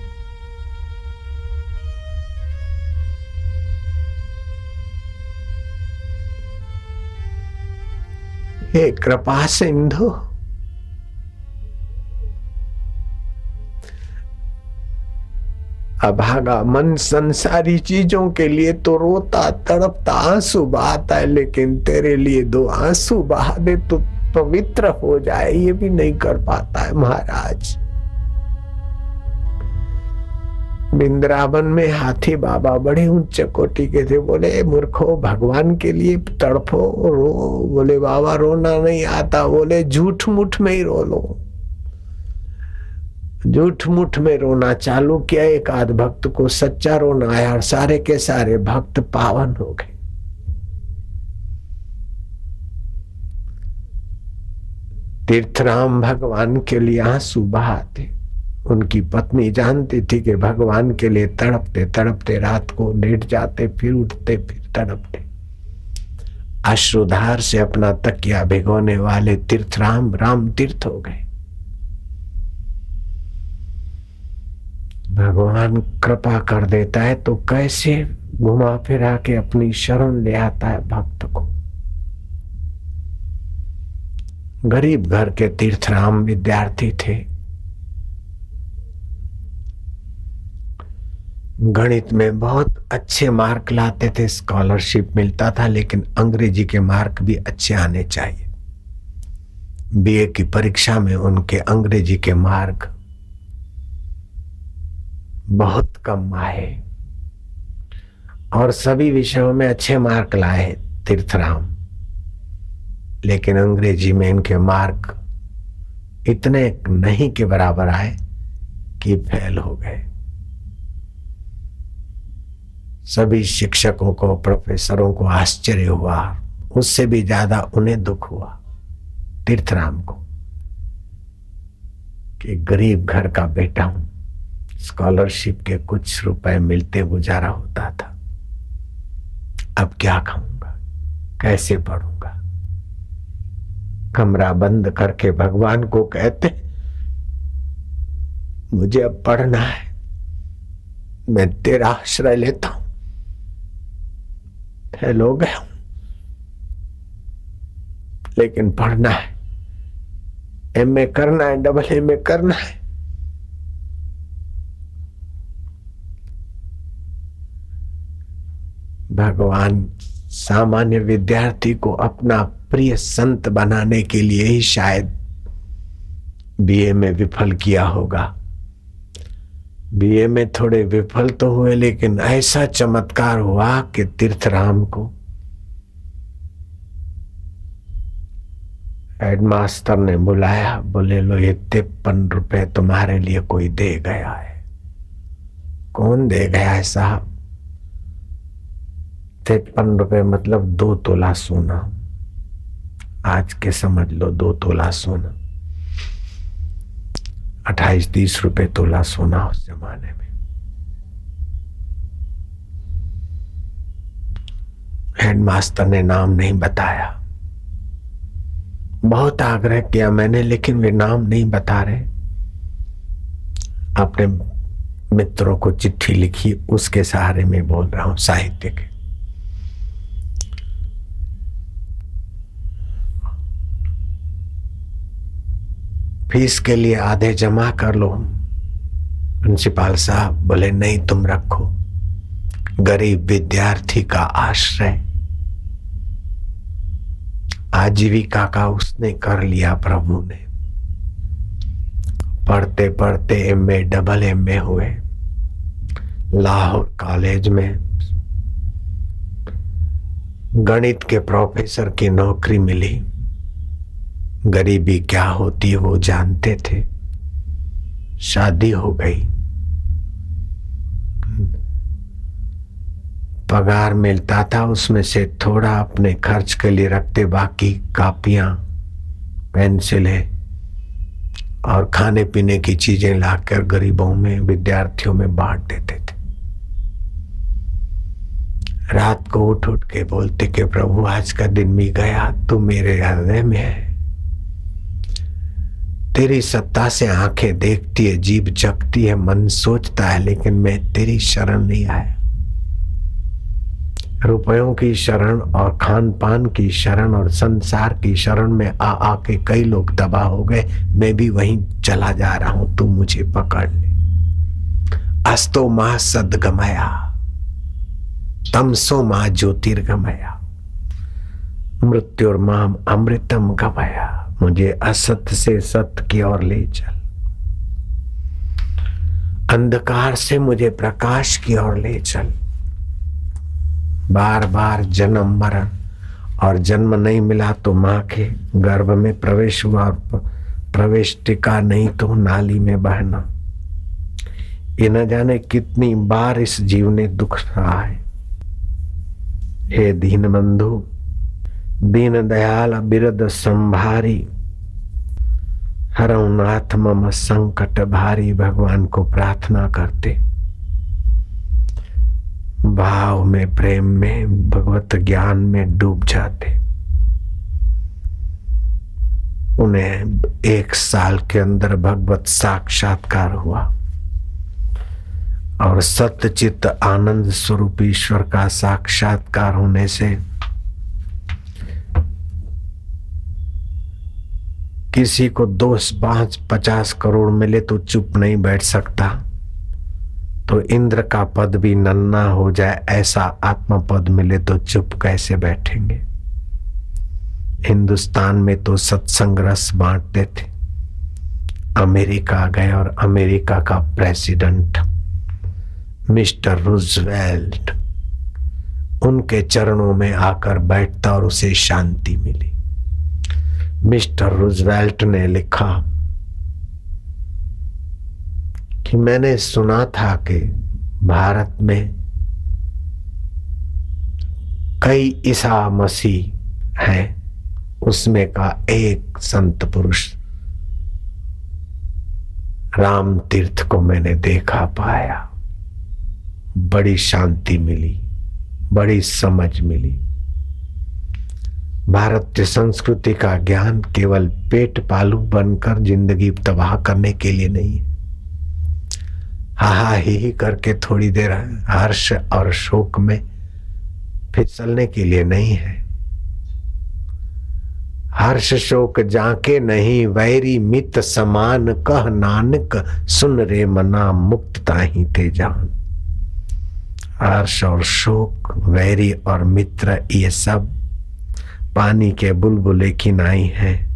हे कृपा सिंधु, अभागा मन संसारी चीजों के लिए तो रोता तड़पता आंसू बहाता है, लेकिन तेरे लिए 2 आंसू बहा दे तो पवित्र हो जाए, ये भी नहीं कर पाता है महाराज। वृंदावन में हाथी बाबा बड़े उच्च कोटि के थे। बोले मूर्खो, भगवान के लिए तड़फो, रो। बोले बाबा रोना नहीं आता। बोले झूठ मूठ में ही रो लो। झूठ मूठ में रोना चालू किया, एक आध भक्त को सच्चा रोना आया और सारे के सारे भक्त पावन हो गए। तीर्थराम भगवान के लिए आंसू बहाते। उनकी पत्नी जानती थी कि भगवान के लिए तड़पते तड़पते रात को लेट जाते, फिर उठते, फिर तड़पते। अश्रुधार से अपना तकिया भिगोने वाले तीर्थराम राम तीर्थ हो गए। भगवान कृपा कर देता है तो कैसे घुमा फिरा के अपनी शरण ले आता है भक्त को। गरीब घर के तीर्थराम विद्यार्थी थे। गणित में बहुत अच्छे मार्क लाते थे, स्कॉलरशिप मिलता था, लेकिन अंग्रेजी के मार्क भी अच्छे आने चाहिए। बीए की परीक्षा में उनके अंग्रेजी के मार्क बहुत कम आए और सभी विषयों में अच्छे मार्क लाए तीर्थराम, लेकिन अंग्रेजी में इनके मार्क इतने नहीं के बराबर आए कि फेल हो गए। सभी शिक्षकों को, प्रोफेसरों को आश्चर्य हुआ, उससे भी ज्यादा उन्हें दुख हुआ तीर्थराम को कि गरीब घर का बेटा हूं, स्कॉलरशिप के कुछ रुपए मिलते गुजारा होता था, अब क्या खाऊंगा, कैसे पढ़ूंगा। कमरा बंद करके भगवान को कहते, मुझे अब पढ़ना है, मैं तेरा आश्रय लेता हूं, फेल हो गया हूं लेकिन पढ़ना है, एमए करना है, डबल एमए करना है। भगवान सामान्य विद्यार्थी को अपना प्रिय संत बनाने के लिए ही शायद बीए में विफल किया होगा। बीए में थोड़े विफल तो हुए, लेकिन ऐसा चमत्कार हुआ कि तीर्थराम को हेडमास्टर ने बुलाया, बोले लो ये 53 रुपए तुम्हारे लिए कोई दे गया है। कौन दे गया है साहब? 53 रुपए मतलब 2 तोला सोना। आज के समझ लो 2 तोला सोना, 28-30 रुपए तोला सोना उस जमाने में। हेडमास्टर ने नाम नहीं बताया, बहुत आग्रह किया मैंने, लेकिन वे नाम नहीं बता रहे। अपने मित्रों को चिट्ठी लिखी, उसके सहारे में बोल रहा हूं, साहित्य के। फीस के लिए आधे जमा कर लो। प्रिंसिपल साहब बोले नहीं, तुम रखो, गरीब विद्यार्थी का आश्रय, आजीविका का उसने कर लिया प्रभु ने। पढ़ते पढ़ते एमए डबल एमए हुए, लाहौर कॉलेज में गणित के प्रोफेसर की नौकरी मिली। गरीबी क्या होती है वो जानते थे। शादी हो गई, पगार मिलता था, उसमें से थोड़ा अपने खर्च के लिए रखते, बाकी कापियां, पेंसिलें और खाने पीने की चीजें लाकर गरीबों में, विद्यार्थियों में बांट देते थे। रात को उठ उठ के बोलते कि प्रभु आज का दिन भी गया, तू मेरे हृदय में है, तेरी सत्ता से आंखें देखती है, जीभ जगती है, मन सोचता है, लेकिन मैं तेरी शरण नहीं आया। रुपयों की शरण और खान पान की शरण और संसार की शरण में आ आके कई लोग तबाह हो गए। मैं भी वहीं चला जा रहा हूं, तू मुझे पकड़ ले। अस्तो मां सद्गमया, तमसो मां ज्योतिर्गमया, मृत्युर्माम अमृतम गमया। मुझे असत से सत्य की ओर ले चल, अंधकार से मुझे प्रकाश की ओर ले चल। बार बार जन्म मरण, और जन्म नहीं मिला तो मां के गर्भ में प्रवेश हुआ, और प्रवेश टिका नहीं तो नाली में बहना। ये न जाने कितनी बार इस जीव ने दुख सहा है। हे दीन बंधु, दीन दयाल बिरद संभारी, हरऊ नाथ मम संकट भारी। भगवान को प्रार्थना करते, भाव में, प्रेम में, भगवत ज्ञान में डूब जाते। उन्हें 1 साल के अंदर भगवत साक्षात्कार हुआ, और सत्यचित आनंद स्वरूप ईश्वर का साक्षात्कार होने से किसी को 2-5-50 करोड़ मिले तो चुप नहीं बैठ सकता। तो इंद्र का पद भी नन्हा हो जाए, ऐसा आत्मा पद मिले तो चुप कैसे बैठेंगे। हिंदुस्तान में तो सत्संग रस बांटते थे। अमेरिका गए और अमेरिका का प्रेसिडेंट मिस्टर रूजवेल्ट उनके चरणों में आकर बैठता और उसे शांति मिली। मिस्टर रूजवेल्ट ने लिखा कि मैंने सुना था कि भारत में कई ईसा मसीह हैं, उसमें का एक संत पुरुष राम तीर्थ को मैंने देखा पाया। बड़ी शांति मिली, बड़ी समझ मिली। भारतीय संस्कृति का ज्ञान केवल पेट पालू बनकर जिंदगी तबाह करने के लिए नहीं है, हा ही करके थोड़ी देर हर्ष और शोक में फिसलने के लिए नहीं है। हर्ष शोक जाके नहीं, वैरी मित समान, कह नानक सुन रे मना, मुक्त ताही ते जान। हर्ष और शोक, वैरी और मित्र, ये सब पानी के बुलबुले की नाई है।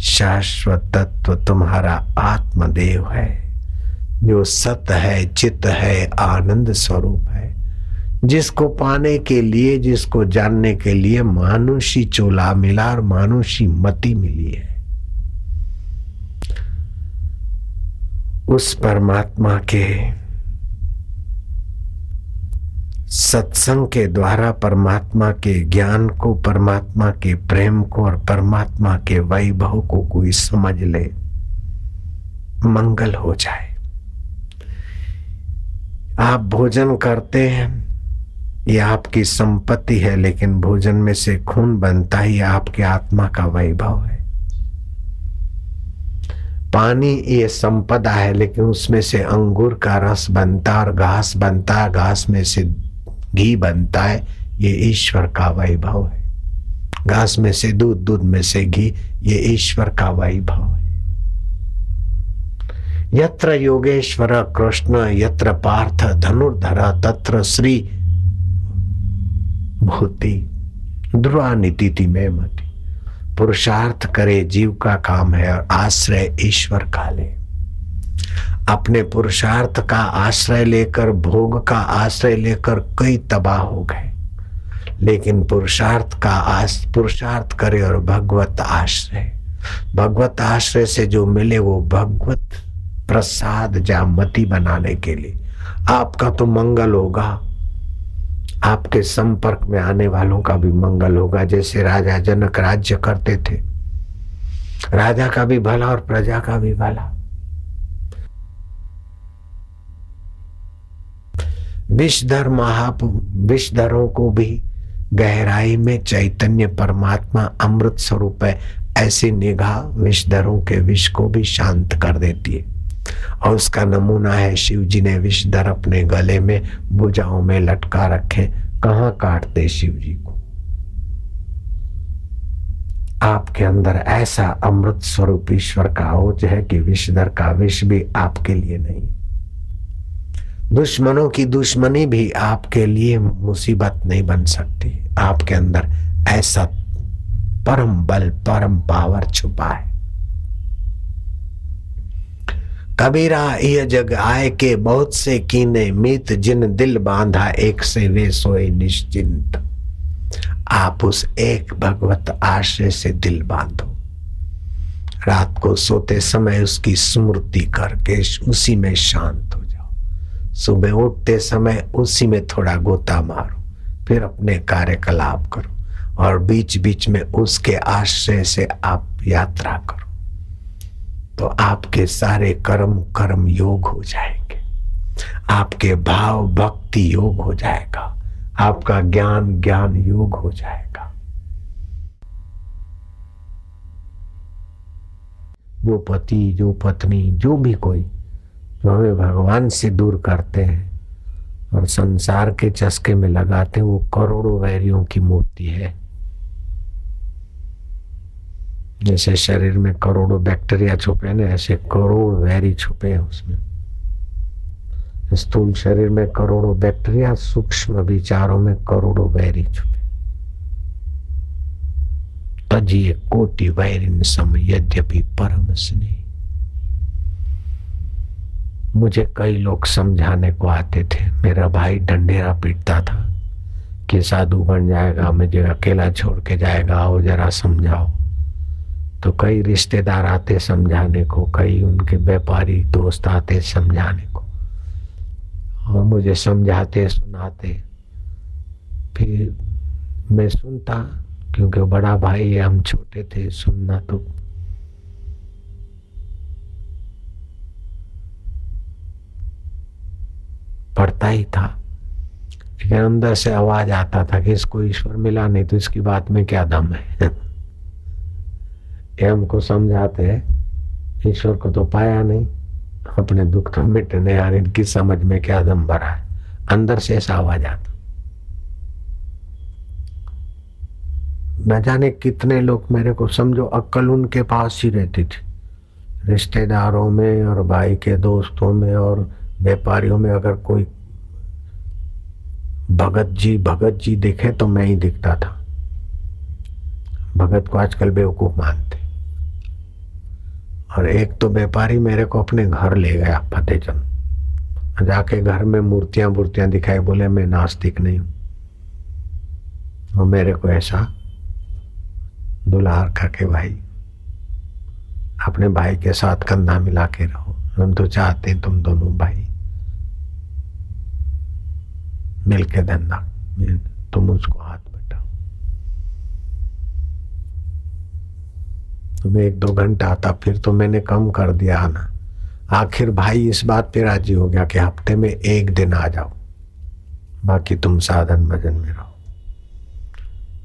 शाश्वत तत्व तुम्हारा आत्मदेव है, जो सत है, चित है, आनंद स्वरूप है, जिसको पाने के लिए, जिसको जानने के लिए मानुषी चोला मिला और मानुषी मति मिली है। उस परमात्मा के सत्संग के द्वारा परमात्मा के ज्ञान को, परमात्मा के प्रेम को और परमात्मा के वैभव को कोई समझ ले, मंगल हो जाए। आप भोजन करते हैं, ये आपकी संपत्ति है, लेकिन भोजन में से खून बनता ही आपकी आत्मा का वैभव है। पानी ये संपदा है, लेकिन उसमें से अंगूर का रस बनता और घास बनता, घास में से घी बनता है, ये ईश्वर का वैभव है। घास में से दूध, दूध में से घी, ये ईश्वर का वैभव है। यत्र योगेश्वर कृष्ण यत्र पार्थ धनुर्धर तत्र श्री भूति ध्रुवानिति में मति। पुरुषार्थ करे जीव का काम है और आश्रय ईश्वर का ले। अपने पुरुषार्थ का आश्रय लेकर, भोग का आश्रय लेकर कई तबाह हो गए, लेकिन पुरुषार्थ करे और भगवत आश्रय, भगवत आश्रय से जो मिले वो भगवत प्रसाद जामती बनाने के लिए आपका तो मंगल होगा, आपके संपर्क में आने वालों का भी मंगल होगा। जैसे राजा जनक राज्य करते थे, राजा का भी भला और प्रजा का भी भला। विषधरों को भी गहराई में चैतन्य परमात्मा अमृत स्वरूप है, ऐसी निगाह विषधरों के विष को भी शांत कर देती है। और उसका नमूना है शिव जी ने विषधर अपने गले में, भुजाओं में लटका रखे, कहाँ काटते शिव जी को। आपके अंदर ऐसा अमृत स्वरूप ईश्वर का ओज है कि विषधर का विष भी आपके लिए नहीं, दुश्मनों की दुश्मनी भी आपके लिए मुसीबत नहीं बन सकती। आपके अंदर ऐसा परम बल, परम पावर छुपा है। कबीरा यह जग आए के बहुत से कीने, मीत जिन दिल बांधा एक से वे सोए निश्चिंत। आप उस एक भगवत आश्रय से दिल बांधो। रात को सोते समय उसकी स्मृति करके उसी में शांत हो जाओ। सुबह उठते समय उसी में थोड़ा गोता मारो, फिर अपने कार्यकलाप करो और बीच बीच में उसके आश्रय से आप यात्रा करो, तो आपके सारे कर्म योग हो जाएंगे, आपके भाव भक्ति योग हो जाएगा, आपका ज्ञान योग हो जाएगा। जो पति, जो पत्नी, जो भी कोई जो हमें भगवान से दूर करते हैं और संसार के चस्के में लगाते हैं, वो करोड़ों वैरियों की मूर्ति है। जैसे शरीर में करोड़ों बैक्टीरिया छुपे हैं, ऐसे करोड़ वैरी छुपे हैं उसमें। स्थूल शरीर में करोड़ों बैक्टीरिया, सूक्ष्म विचारों में करोड़ों वैरी छुपे। तजिए कोटि वैरिन सम यद्यपि परम स्नेह। मुझे कई लोग समझाने को आते थे, मेरा भाई डंडेरा पीटता था कि साधु बन जाएगा, मुझे अकेला छोड़ के जाएगा, आओ जरा समझाओ। तो कई रिश्तेदार आते समझाने को, कई उनके व्यापारी दोस्त आते समझाने को, और मुझे समझाते सुनाते। फिर मैं सुनता, क्योंकि बड़ा भाई है, हम छोटे थे, सुनना तो पड़ता ही था। लेकिन अंदर से आवाज आता था कि इसको ईश्वर मिला नहीं तो इसकी बात में क्या दम है। ये हमको समझाते हैं ईश्वर को तो पाया नहीं, अपने दुख तो मिटने यार, इनकी समझ में क्या दम भरा है। अंदर से ऐसा आवाज आता। न जाने कितने लोग मेरे को, समझो अक्ल उनके पास ही रहती थी, रिश्तेदारों में और भाई के दोस्तों में और व्यापारियों में अगर कोई भगत जी दिखे तो मैं ही दिखता था। भगत को आजकल बेवकूफ मानते। और एक तो व्यापारी मेरे को अपने घर ले गया फतेहचंद, जाके घर में मूर्तियां दिखाई, बोले मैं नास्तिक नहीं हूं। और मेरे को ऐसा दुलार करके, भाई अपने भाई के साथ कंधा मिला के रहो, हम तो चाहते हैं तुम दोनों भाई मिलके धंधा, तुम उसको हाथ बटाओ। तुम्हें 1-2 घंटा आता, फिर तो मैंने कम कर दिया आना। आखिर भाई इस बात पे राजी हो गया कि हफ्ते में 1 दिन आ जाओ, बाकी तुम साधन भजन में रहो।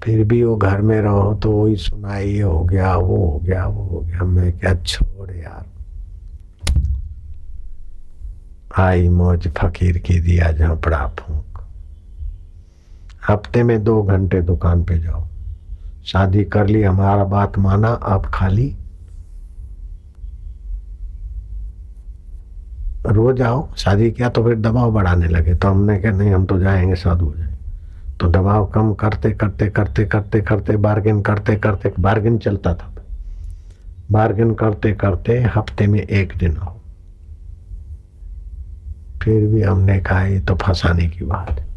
फिर भी वो घर में रहो तो वही सुनाई, ये हो गया वो हो गया वो हो गया। मैं क्या, छोड़ यार, आई मौज फकीर की दिया झोंपड़ा फूंक। हफ्ते में 2 घंटे दुकान पे जाओ। शादी कर ली, हमारा बात माना, आप खाली रोज आओ। शादी किया तो फिर दबाव बढ़ाने लगे, तो हमने कहा नहीं, हम तो जाएंगे, साधु हो जाए। तो दबाव कम करते करते बार्गेन चलता था। बार्गेन करते करते हफ्ते में 1 दिन आओ। फिर भी हमने कहा ये तो फंसाने की बात है।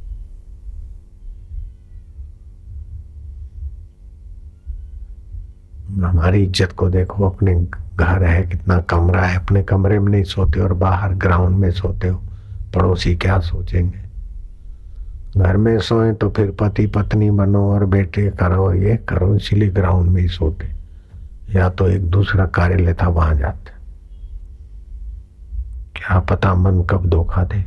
हमारी इज्जत को देखो, अपने घर है, कितना कमरा है, अपने कमरे में नहीं सोते और बाहर ग्राउंड में सोते हो, पड़ोसी क्या सोचेंगे। घर में सोए तो फिर पति पत्नी बनो और बेटे करो, ये करो, इसीलिए ग्राउंड में ही सोते, या तो एक दूसरा कार्यालय था वहां जाते। क्या पता मन कब धोखा दे।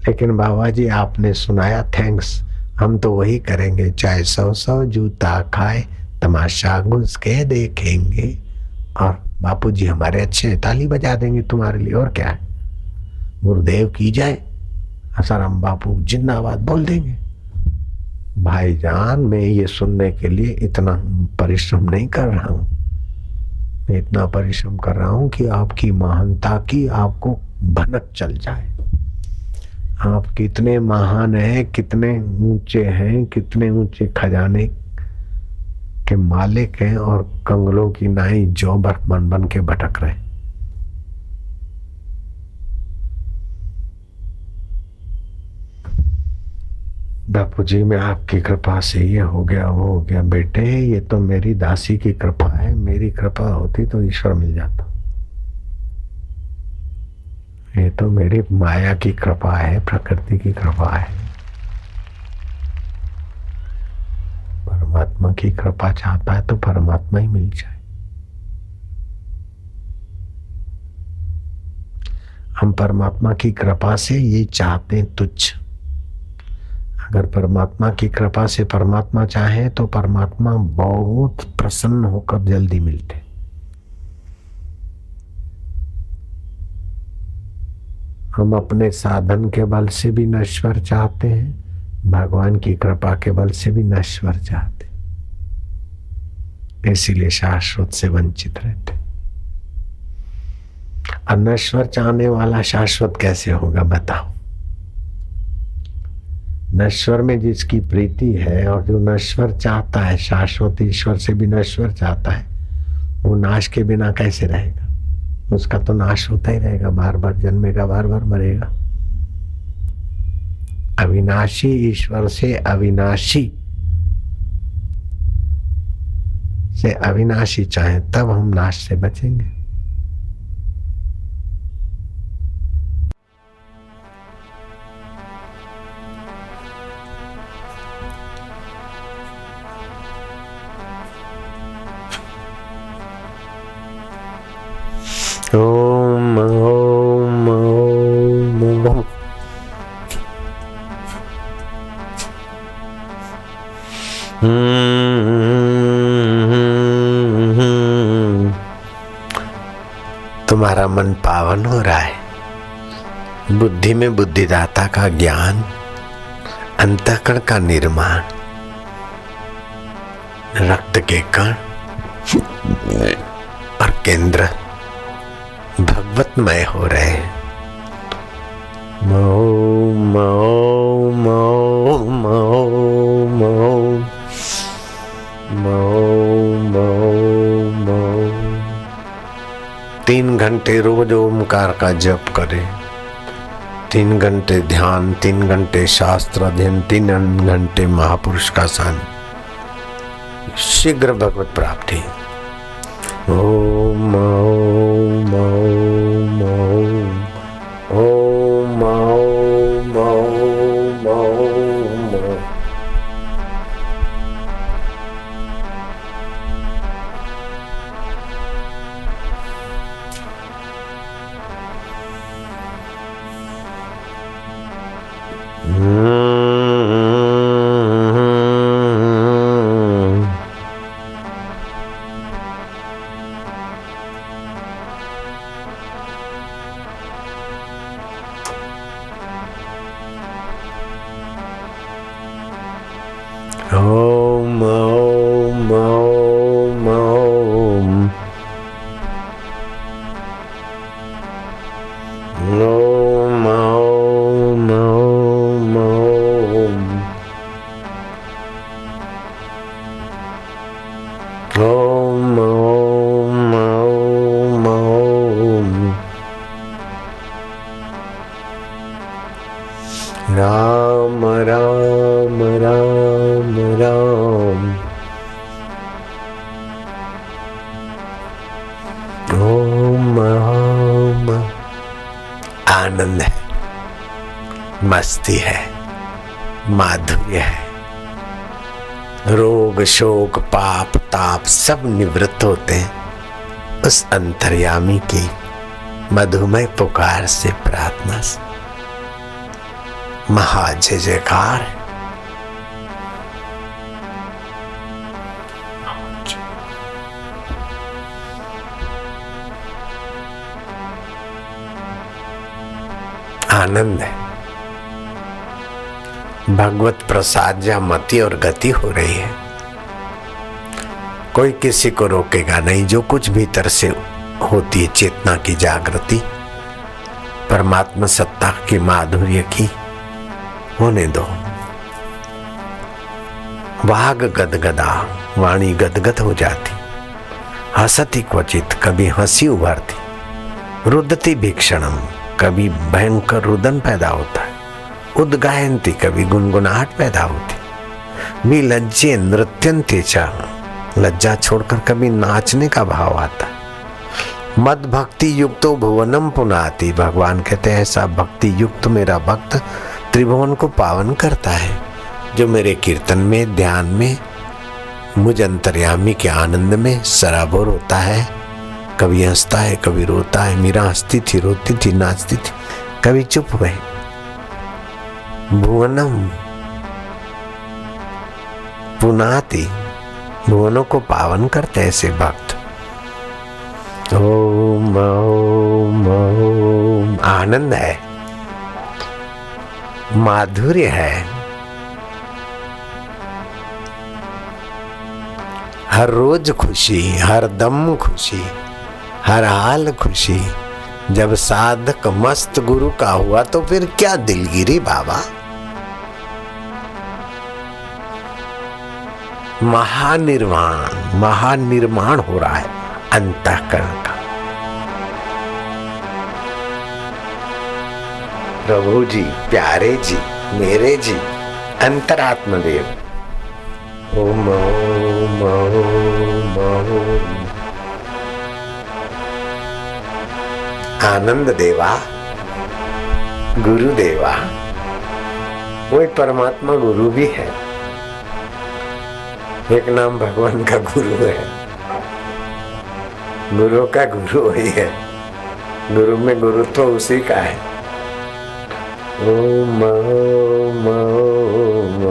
लेकिन बाबा जी आपने सुनाया, थैंक्स, हम तो वही करेंगे, चाहे 100 जूता खाए, तमाशा घुस के देखेंगे, और बापू जी हमारे अच्छे, ताली बजा देंगे तुम्हारे लिए, और क्या है। गुरुदेव की जय, आसाराम बापू जिंदाबाद बोल देंगे। भाईजान, मैं ये सुनने के लिए इतना परिश्रम नहीं कर रहा हूं। मैं इतना परिश्रम कर रहा हूं कि आपकी महानता की आपको भनक चल जाए। आप कितने महान हैं, कितने ऊंचे हैं, कितने ऊंचे खजाने के मालिक हैं, और कंगलों की नाई जौबर बन के भटक रहे। बापू जी, मैं आपकी कृपा से ये हो गया वो हो गया। बेटे, ये तो मेरी दासी की कृपा है, मेरी कृपा होती तो ईश्वर मिल जाता। ये तो मेरी माया की कृपा है, प्रकृति की कृपा है। परमात्मा की कृपा चाहता है तो परमात्मा ही मिल जाए। हम परमात्मा की कृपा से ये चाहते हैं तुच्छ। अगर परमात्मा की कृपा से परमात्मा चाहे तो परमात्मा बहुत प्रसन्न होकर जल्दी मिलते। हम अपने साधन के बल से भी नश्वर चाहते हैं, भगवान की कृपा के बल से भी नश्वर चाहते, इसीलिए शाश्वत से वंचित रहते। और नश्वर चाहने वाला शाश्वत कैसे होगा बताओ। नश्वर में जिसकी प्रीति है और जो नश्वर चाहता है, शाश्वत ईश्वर से भी नश्वर चाहता है, वो नाश के बिना कैसे रहेगा। उसका तो नाश होता ही रहेगा, बार बार जन्मेगा, बार बार मरेगा। अविनाशी ईश्वर से अविनाशी चाहे तब हम नाश से बचेंगे। ओम ओम ओम ओम। तुम्हारा मन पावन हो रहा है, बुद्धि में बुद्धिदाता का ज्ञान, अंतःकरण का निर्माण, रक्त के कण और केंद्र भगवतमय हो रहे हैं। मो मो मो मो मो मो मो मो। 3 घंटे रोज ओमकार का जप करें, 3 घंटे ध्यान, 3 घंटे शास्त्र अध्ययन, 3 घंटे महापुरुष का सान, शीघ्र भगवत प्राप्ति। ओम ओम ओम ओम ओम ओम ओम ओम। ओम ओम ओम ओम ओम ओम ओम ओम ओम ओम ओम। राम राम राम राम। ओम ओम। आनंद है, मस्ती है, माधुर्य है, रोग शोक पाप ताप सब निवृत्त होते हैं उस अंतर्यामी की मधुमय पुकार से, प्रार्थना से। महा जय जयकार है। आनंद है, भगवत प्रसाद या मति और गति हो रही है। कोई किसी को रोकेगा नहीं। जो कुछ भीतर से होती है चेतना की जागृति, परमात्मा सत्ता की माधुर्य की, होने दो। वाग गदगदा, वाणी गदगद हो जाती, हंसती क्वचित, कभी हंसी उभरती, रुदती भीक्षणम, कभी भयंकर रुदन पैदा होता है, उद्गायंती, कभी गुनगुनाहट पैदा होती, विलज्जे नृत्यंते च, लज्जा छोड़कर कभी नाचने का भाव आता है। मद भक्ति युक्तो भुवनम पुनाति, भगवान कहते हैं ऐसा भक्ति युक्त मेरा भक्त त्रिभुवन को पावन करता है, जो मेरे कीर्तन में, ध्यान में, मुझ अंतर्यामी के आनंद में सराबोर होता है। कभी हंसता है, कभी रोता है। मीरा हंसती थी, रोती थी, नाचती थी, कभी चुप हुए। भुवनम पुनाति, भुवनों को पावन करते ऐसे भक्त। ओम ओम ओम। आनंद है, माधुर्य है, हर रोज खुशी, हर दम खुशी, हर हाल खुशी। जब साधक मस्त गुरु का हुआ तो फिर क्या दिलगिरी बाबा। महानिर्माण हो रहा है अंतःकरण का। प्रभु जी, प्यारे जी, मेरे जी, अंतरात्मा देव। ओम ओम ओम ओम। आनंद देवा, गुरु देवा, वही परमात्मा गुरु भी है। एक नाम भगवान का गुरु है, गुरु का गुरु वही है, गुरु में गुरुत्व तो उसी का है। ओम ओम ओम।